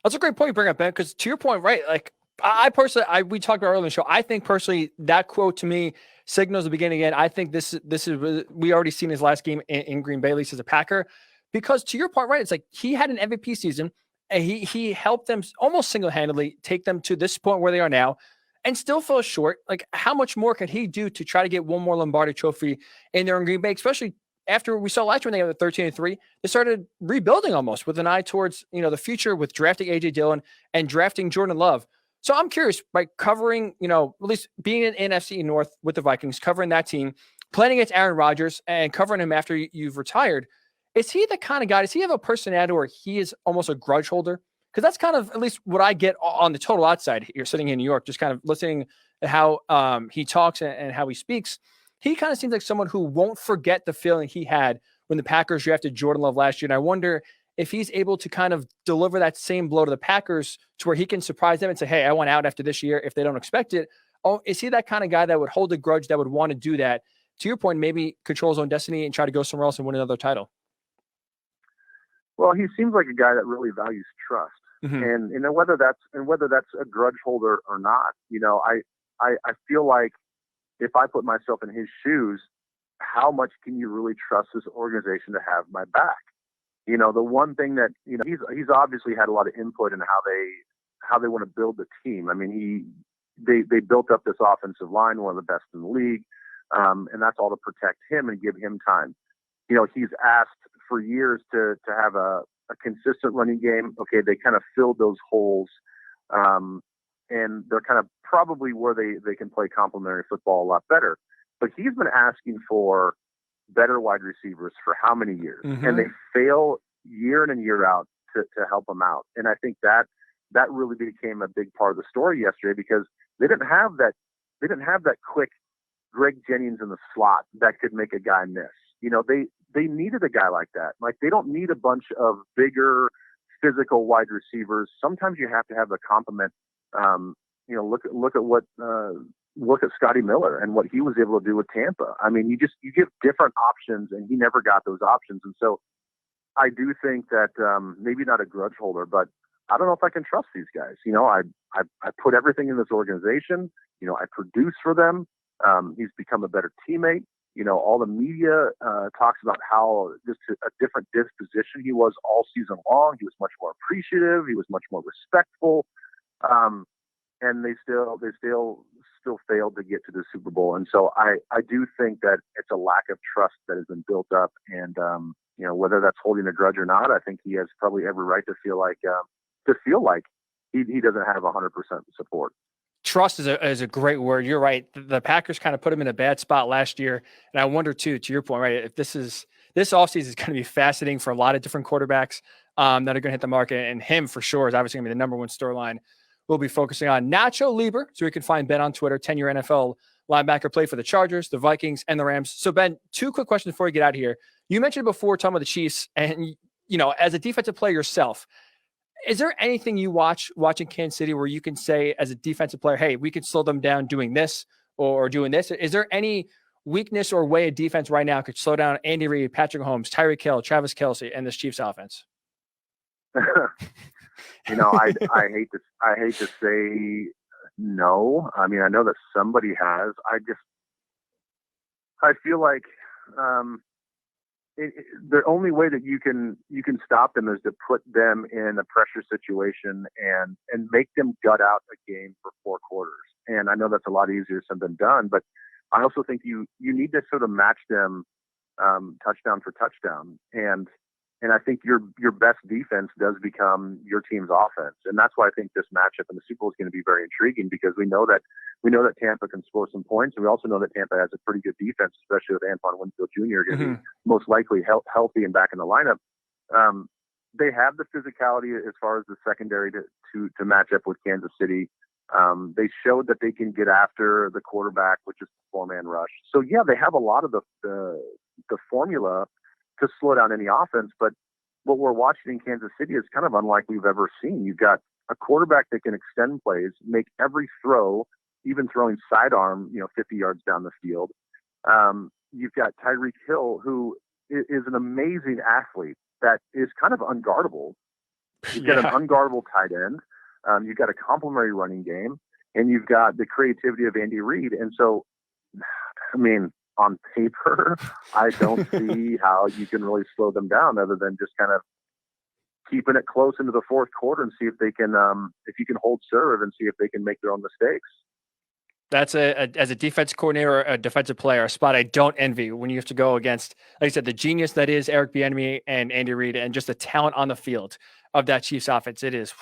That's a great point you bring up, Ben, because to your point, right? Like, I personally, we talked about earlier in the show. I think personally that quote to me signals the beginning again. I think this is we already seen his last game in Green Bay, at least as a Packer, because to your point, right? It's like he had an MVP season, and he helped them almost single-handedly take them to this point where they are now, and still fell short. Like, how much more could he do to try to get one more Lombardi trophy in there in Green Bay, especially after we saw last year when they got the 13-3, they started rebuilding almost with an eye towards, the future, with drafting AJ Dillon and drafting Jordan Love. So I'm curious, by covering, at least being in NFC North with the Vikings, covering that team, playing against Aaron Rodgers and covering him after you've retired, is he the kind of guy, does he have a personality where he is almost a grudge holder? Because that's kind of at least what I get on the total outside here, sitting in New York, just kind of listening to how he talks and how he speaks. He kind of seems like someone who won't forget the feeling he had when the Packers drafted Jordan Love last year. And I wonder if he's able to kind of deliver that same blow to the Packers to where he can surprise them and say, "Hey, I want out after this year," if they don't expect it. Oh, is he that kind of guy that would hold a grudge, that would want to do that? To your point, maybe control his own destiny and try to go somewhere else and win another title. Well, he seems like a guy that really values trust. Mm-hmm. And whether that's a grudge holder or not, I feel like if I put myself in his shoes, how much can you really trust this organization to have my back? The one thing that, he's obviously had a lot of input in how they want to build the team. I mean, they built up this offensive line, one of the best in the league. And that's all to protect him and give him time. He's asked for years to have a consistent running game. Okay, they kind of filled those holes. And they're kind of probably where they can play complementary football a lot better. But he's been asking for better wide receivers for how many years? Mm-hmm. And they fail year in and year out to help him out. And I think that that really became a big part of the story yesterday because they didn't have that quick Greg Jennings in the slot that could make a guy miss. They needed a guy like that. Like, they don't need a bunch of bigger physical wide receivers. Sometimes you have to have the complement. Look at Scotty Miller and what he was able to do with Tampa. I mean, you give different options, and he never got those options. And so I do think that maybe not a grudge holder, but I don't know if I can trust these guys. I put everything in this organization. I produce for them. He's become a better teammate. All the media talks about how just a different disposition he was all season long. He was much more appreciative. He was much more respectful. And they still failed to get to the Super Bowl. And so I do think that it's a lack of trust that has been built up. And, whether that's holding a grudge or not, I think he has probably every right to feel like he doesn't have 100% support. Trust is a great word. You're right. The Packers kind of put him in a bad spot last year. And I wonder too, to your point, right, if this offseason is going to be fascinating for a lot of different quarterbacks that are going to hit the market. And him for sure is obviously going to be the number one storyline we'll be focusing on. Nacho Leber, so we can find Ben on Twitter, 10-year NFL linebacker, played for the Chargers, the Vikings, and the Rams. So Ben, two quick questions before we get out of here. You mentioned before talking about the Chiefs, and as a defensive player yourself, is there anything you watching Kansas City where you can say as a defensive player, hey, we could slow them down doing this or doing this? Is there any weakness or way a defense right now could slow down Andy Reid, Patrick Mahomes, Tyreek Hill, Travis Kelce, and this Chiefs offense? I hate to say no. I mean, I know that somebody has. I feel like the only way that you can stop them is to put them in a pressure situation and make them gut out a game for 4 quarters. And I know that's a lot easier said than done, but I also think you need to sort of match them touchdown for touchdown. And I think your best defense does become your team's offense. And that's why I think this matchup in the Super Bowl is going to be very intriguing, because we know that Tampa can score some points. And we also know that Tampa has a pretty good defense, especially with Antoine Winfield Jr. going to be most likely healthy and back in the lineup. They have the physicality as far as the secondary to match up with Kansas City. They showed that they can get after the quarterback, which is the 4-man rush. So yeah, they have a lot of the formula to slow down any offense, but what we're watching in Kansas City is kind of unlike we've ever seen. You've got a quarterback that can extend plays, make every throw, even throwing sidearm, 50 yards down the field. You've got Tyreek Hill, who is an amazing athlete that is kind of unguardable. You've got an unguardable tight end. You've got a complementary running game, and you've got the creativity of Andy Reid. And so, I mean, on paper, I don't see how you can really slow them down other than just kind of keeping it close into the 4th quarter and see if they can, if you can hold serve and see if they can make their own mistakes. That's as a defense coordinator, a defensive player, a spot I don't envy when you have to go against, like I said, the genius that is Eric Bieniemy and Andy Reid, and just the talent on the field of that Chiefs offense. It is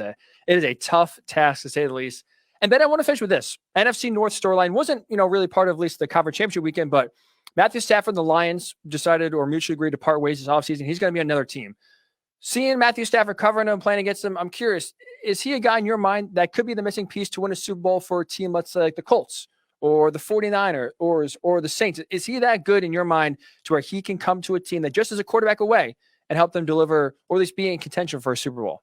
a tough task to say the least. And then I want to finish with this. NFC North storyline wasn't, really part of at least the conference championship weekend, but Matthew Stafford and the Lions decided or mutually agreed to part ways this offseason. He's going to be on another team. Seeing Matthew Stafford covering him, playing against him, I'm curious, is he a guy in your mind that could be the missing piece to win a Super Bowl for a team, let's say like the Colts or the 49ers or the Saints? Is he that good in your mind to where he can come to a team that just is a quarterback away and help them deliver or at least be in contention for a Super Bowl?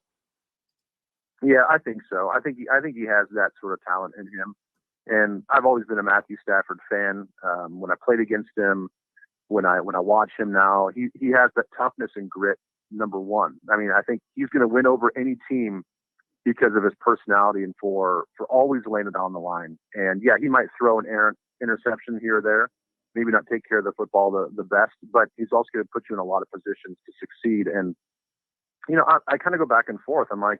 Yeah, I think so. I think he has that sort of talent in him. And I've always been a Matthew Stafford fan. When I played against him, when I watch him now, he has that toughness and grit, number one. I mean, I think he's going to win over any team because of his personality and for always laying it on the line. And yeah, he might throw an errant interception here or there, maybe not take care of the football the best, but he's also going to put you in a lot of positions to succeed. And, I kind of go back and forth. I'm like,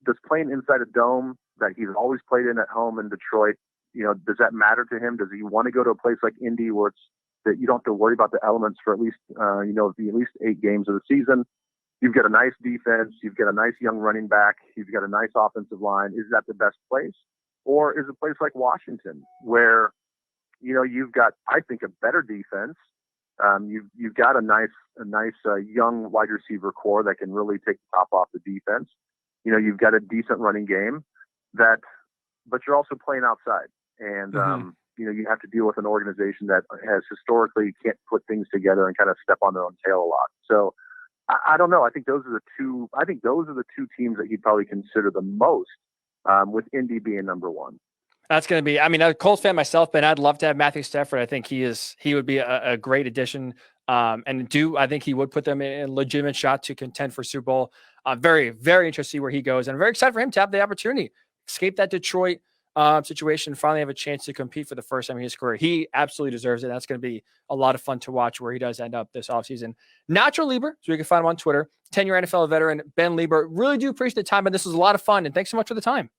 does playing inside a dome that he's always played in at home in Detroit, does that matter to him? Does he want to go to a place like Indy where that you don't have to worry about the elements for at least, at least 8 games of the season? You've got a nice defense. You've got a nice young running back. You've got a nice offensive line. Is that the best place? Or is a place like Washington where, you've got, I think, a better defense. You've got a nice young wide receiver core that can really take the top off the defense. you've got a decent running game but you're also playing outside. And, you have to deal with an organization that has historically can't put things together and kind of step on their own tail a lot. So I don't know. I think those are the two teams that you'd probably consider the most, with Indy being number one. That's going to be, a Colts fan myself, but I'd love to have Matthew Stafford. I think he would be a great addition. I think he would put them in a legitimate shot to contend for Super Bowl. Very, very interested to see where he goes. And I'm very excited for him to have the opportunity, escape that Detroit situation, finally have a chance to compete for the first time in his career. He absolutely deserves it. That's going to be a lot of fun to watch where he does end up this offseason. Natural Leber, so you can find him on Twitter, 10-year NFL veteran, Ben Leber. Really do appreciate the time, and this was a lot of fun, and thanks so much for the time.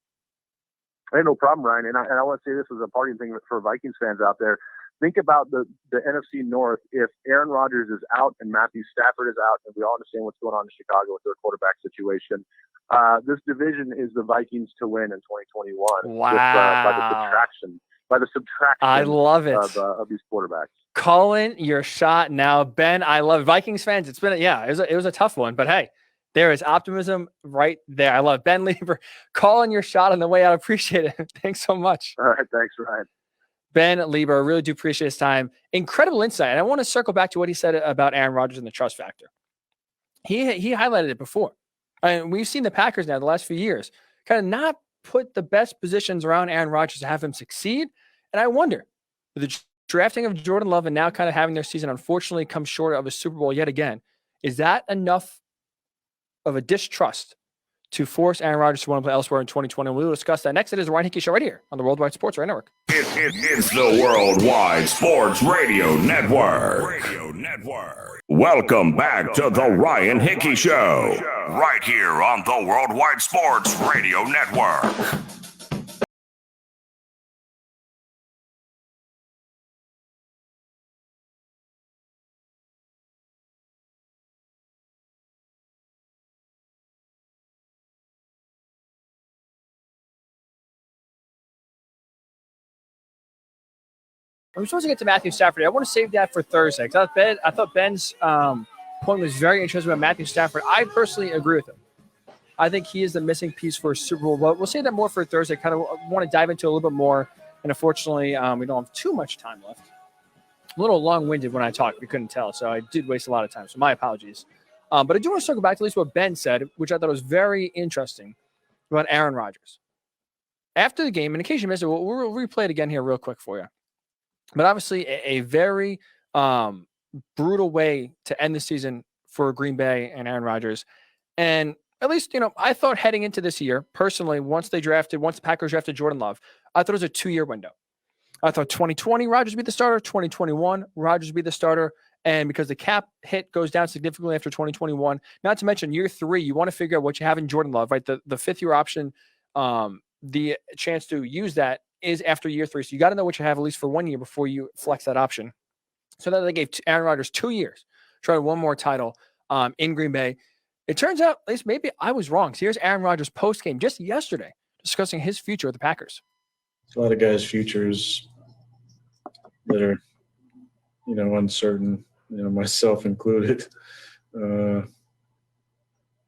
Hey, no problem, Ryan. And I want to say this as a parting thing for Vikings fans out there. Think about the NFC North. If Aaron Rodgers is out and Matthew Stafford is out, and we all understand what's going on in Chicago with their quarterback situation, this division is the Vikings to win in 2021. Wow. By the subtraction. I love it. Of these quarterbacks. Calling your shot now, Ben. I love it. Vikings fans. It was a tough one, but hey, there is optimism right there. I love Ben Leber calling your shot on the way out. I appreciate it. Thanks so much. All right. Thanks, Ryan. Ben Leber, really do appreciate his time. Incredible insight. And I want to circle back to what he said about Aaron Rodgers and the trust factor. He highlighted it before. And we've seen the Packers now the last few years kind of not put the best positions around Aaron Rodgers to have him succeed. And I wonder, with the drafting of Jordan Love and now kind of having their season unfortunately come short of a Super Bowl yet again, is that enough of a distrust to force Aaron Rodgers to want to play elsewhere in 2020? And we will discuss that next. It is the Ryan Hickey Show right here on the Worldwide Sports Radio Network. It's the Worldwide Sports Radio Network. Welcome back to the Ryan Hickey Show, right here on the Worldwide Sports Radio Network. I'm supposed to get to Matthew Stafford. I want to save that for Thursday because I thought Ben's point was very interesting about Matthew Stafford. I personally agree with him. I think he is the missing piece for a Super Bowl. But we'll save that more for Thursday. Kind of want to dive into a little bit more. And unfortunately, we don't have too much time left. A little long-winded when I talk, if you couldn't tell. So I did waste a lot of time. So my apologies. But I do want to circle back to at least what Ben said, which I thought was very interesting about Aaron Rodgers. After the game, and in case you missed it, we'll replay it again here real quick for you. But obviously a very brutal way to end the season for Green Bay and Aaron Rodgers. And at least, I thought heading into this year, personally, once the Packers drafted Jordan Love, I thought it was a 2-year window. I thought 2020, Rodgers would be the starter. 2021, Rodgers would be the starter. And because the cap hit goes down significantly after 2021, not to mention year 3, you want to figure out what you have in Jordan Love, right? The fifth-year option, the chance to use that is after year 3. So you got to know what you have at least for 1 year before you flex that option. So that they gave Aaron Rodgers 2 years, try one more title in Green Bay. It turns out, at least maybe I was wrong. So here's Aaron Rodgers post-game just yesterday discussing his future with the Packers. A lot of guys' futures that are, uncertain, myself included.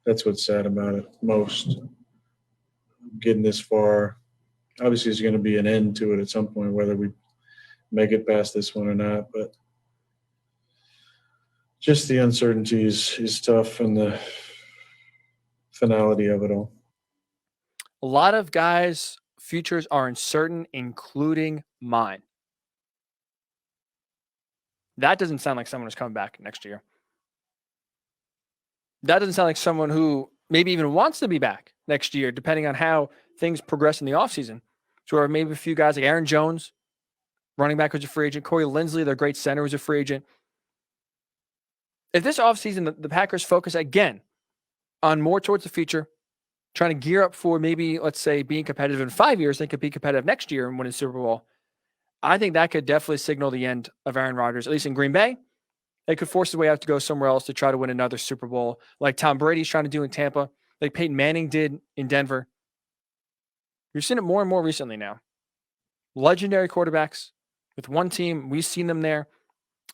That's what's sad about it most. Getting this far, obviously there's going to be an end to it at some point, whether we make it past this one or not. But just the uncertainty is tough, and the finality of it all. A lot of guys' futures are uncertain, including mine. That doesn't sound like someone who's coming back next year. That doesn't sound like someone who maybe even wants to be back next year, depending on how things progress in the offseason. So maybe a few guys like Aaron Jones, running back, who's a free agent. Corey Linsley, their great center, who's a free agent. If this offseason, the Packers focus again on more towards the future, trying to gear up for maybe, let's say, being competitive in 5 years, they could be competitive next year and win a Super Bowl. I think that could definitely signal the end of Aaron Rodgers, at least in Green Bay. They could force his way out to go somewhere else to try to win another Super Bowl, like Tom Brady's trying to do in Tampa, like Peyton Manning did in Denver. You're seeing it more and more recently now. Legendary quarterbacks with one team. We've seen them there,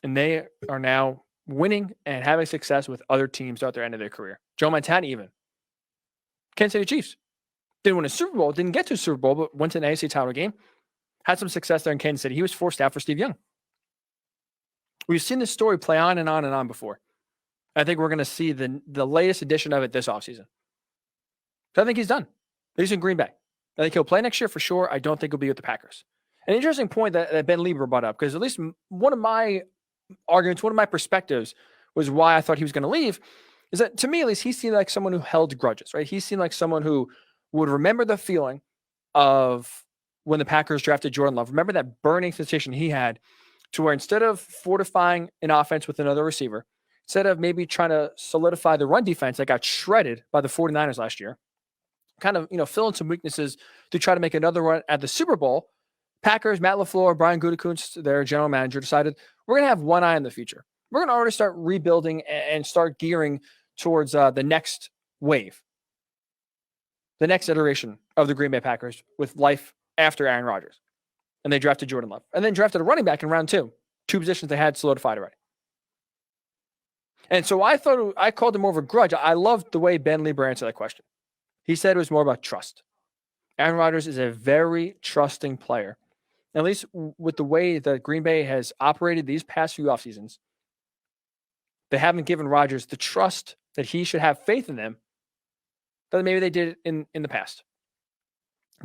and they are now winning and having success with other teams throughout their end of their career. Joe Montana even Kansas City Chiefs. Didn't win a Super Bowl, didn't get to a Super Bowl, but went to an AFC title game. Had some success there in Kansas City. He was forced out for Steve Young. We've seen this story play on and on and on before. I think we're going to see the latest edition of it this offseason. So I think he's done. He's in Green Bay. I think he'll play next year for sure. I don't think he'll be with the Packers. An interesting point that Ben Leber brought up, because at least one of my arguments, one of my perspectives was why I thought he was going to leave, is that to me at least he seemed like someone who held grudges, right? He seemed like someone who would remember the feeling of when the Packers drafted Jordan Love. Remember that burning sensation he had to where instead of fortifying an offense with another receiver, instead of maybe trying to solidify the run defense that got shredded by the 49ers last year, kind of, fill in some weaknesses to try to make another run at the Super Bowl, Packers, Matt LaFleur, Brian Gutekunst, their general manager, decided we're going to have one eye on the future. We're going to already start rebuilding and start gearing towards the next wave, the next iteration of the Green Bay Packers with life after Aaron Rodgers. And they drafted Jordan Love. And then drafted a running back in round 2. 2 positions they had solidified already. And so I called it more of a grudge. I loved the way Ben Leber answered that question. He said it was more about trust. Aaron Rodgers is a very trusting player. At least with the way that Green Bay has operated these past few off seasons, they haven't given Rodgers the trust that he should have faith in them that maybe they did in the past.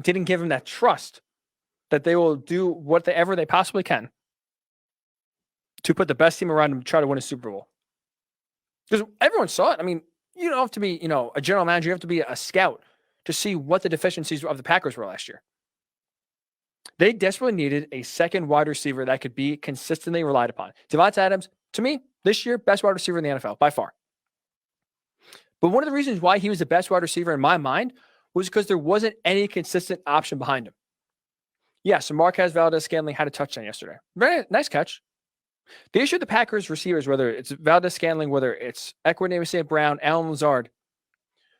Didn't give him that trust that they will do whatever they possibly can to put the best team around him to try to win a Super Bowl. Because everyone saw it. I mean, you don't have to be, a general manager. You have to be a scout to see what the deficiencies of the Packers were last year. They desperately needed a second wide receiver that could be consistently relied upon. Devontae Adams, to me, this year, best wide receiver in the NFL, by far. But one of the reasons why he was the best wide receiver in my mind was because there wasn't any consistent option behind him. Yeah, so Marquez Valdez-Scantling had a touchdown yesterday. Very nice catch. The issue of the Packers receivers, whether it's Valdez-Scantling, whether it's Equanimeous St. Brown, Allen Lazard,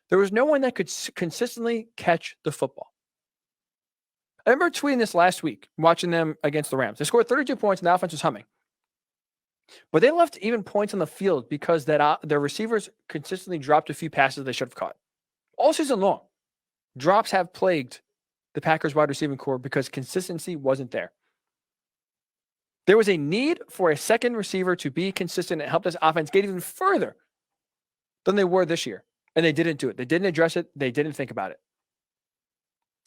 there was no one that could consistently catch the football. I remember tweeting this last week, watching them against the Rams. They scored 32 points and the offense was humming. But they left even points on the field because their receivers consistently dropped a few passes they should have caught. All season long, drops have plagued the Packers wide receiving core because consistency wasn't there. There was a need for a second receiver to be consistent and help this offense get even further than they were this year. And they didn't do it. They didn't address it. They didn't think about it.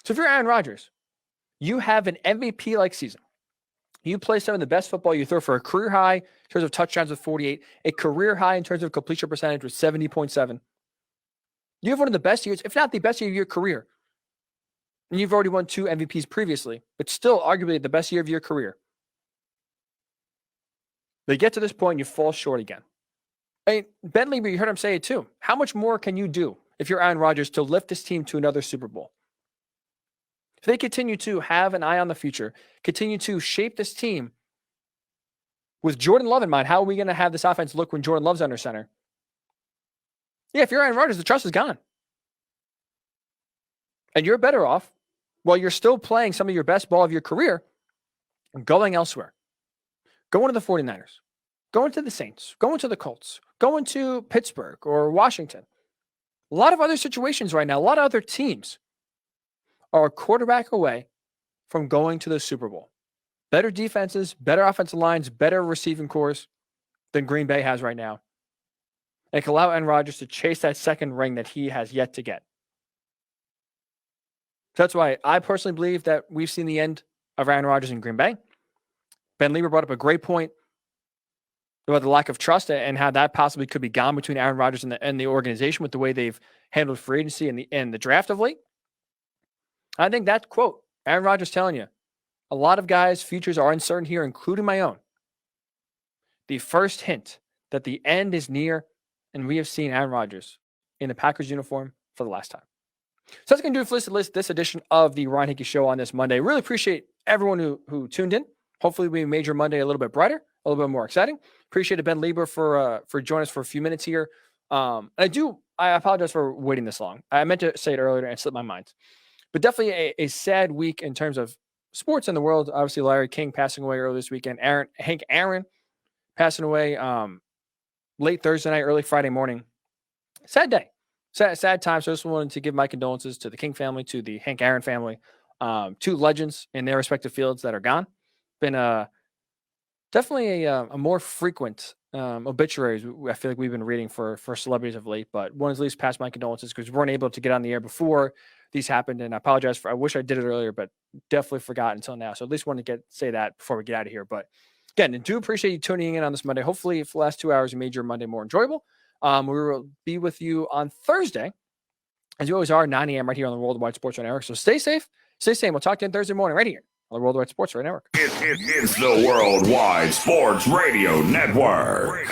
So if you're Aaron Rodgers, you have an MVP-like season. You play some of the best football. You throw for a career high in terms of touchdowns with 48, a career high in terms of completion percentage with 70.7. You have one of the best years, if not the best year of your career. And you've already won 2 MVPs previously, but still arguably the best year of your career. They get to this point and you fall short again. I mean, Ben Leber, you heard him say it too. How much more can you do if you're Aaron Rodgers to lift this team to another Super Bowl? If they continue to have an eye on the future, continue to shape this team with Jordan Love in mind, how are we going to have this offense look when Jordan Love's under center? Yeah, if you're Aaron Rodgers, the trust is gone. And you're better off, while you're still playing some of your best ball of your career, going elsewhere. Going to the 49ers. Going to the Saints. Going to the Colts. Going to Pittsburgh or Washington. A lot of other situations right now, a lot of other teams are a quarterback away from going to the Super Bowl. Better defenses, better offensive lines, better receiving cores than Green Bay has right now. And it can allow Aaron Rodgers to chase that second ring that he has yet to get. So that's why I personally believe that we've seen the end of Aaron Rodgers in Green Bay. Ben Leber brought up a great point about the lack of trust and how that possibly could be gone between Aaron Rodgers and the organization with the way they've handled free agency and the draft of late. I think that quote, Aaron Rodgers telling you, a lot of guys' futures are uncertain here, including my own. The first hint that the end is near, and we have seen Aaron Rodgers in the Packers uniform for the last time. So that's going to do it for this edition of the Ryan Hickey Show on this Monday. Really appreciate everyone who tuned in. Hopefully we made your Monday a little bit brighter, a little bit more exciting. Appreciate Ben Leber for joining us for a few minutes here. I apologize for waiting this long. I meant to say it earlier and it slipped my mind. But definitely a sad week in terms of sports in the world. Obviously, Larry King passing away earlier this weekend. Hank Aaron passing away late Thursday night, early Friday morning. Sad day. sad time. So I just wanted to give my condolences to the King family, to the Hank Aaron family, two legends in their respective fields that are gone. Been definitely a more frequent obituaries I feel like we've been reading for celebrities of late, but one is at least past my condolences because we weren't able to get on the air before these happened, and I apologize I wish I did it earlier, but definitely forgot until now. So at least wanted to say that before we get out of here. But again, I do appreciate you tuning in on this Monday. Hopefully for the last 2 hours, you made your Monday more enjoyable. We will be with you on Thursday, as you always are, 9 a.m. right here on the Worldwide Sports Radio Network. So stay safe, stay sane. We'll talk to you on Thursday morning right here on the Worldwide Sports Radio Network. It's the Worldwide Sports Radio Network.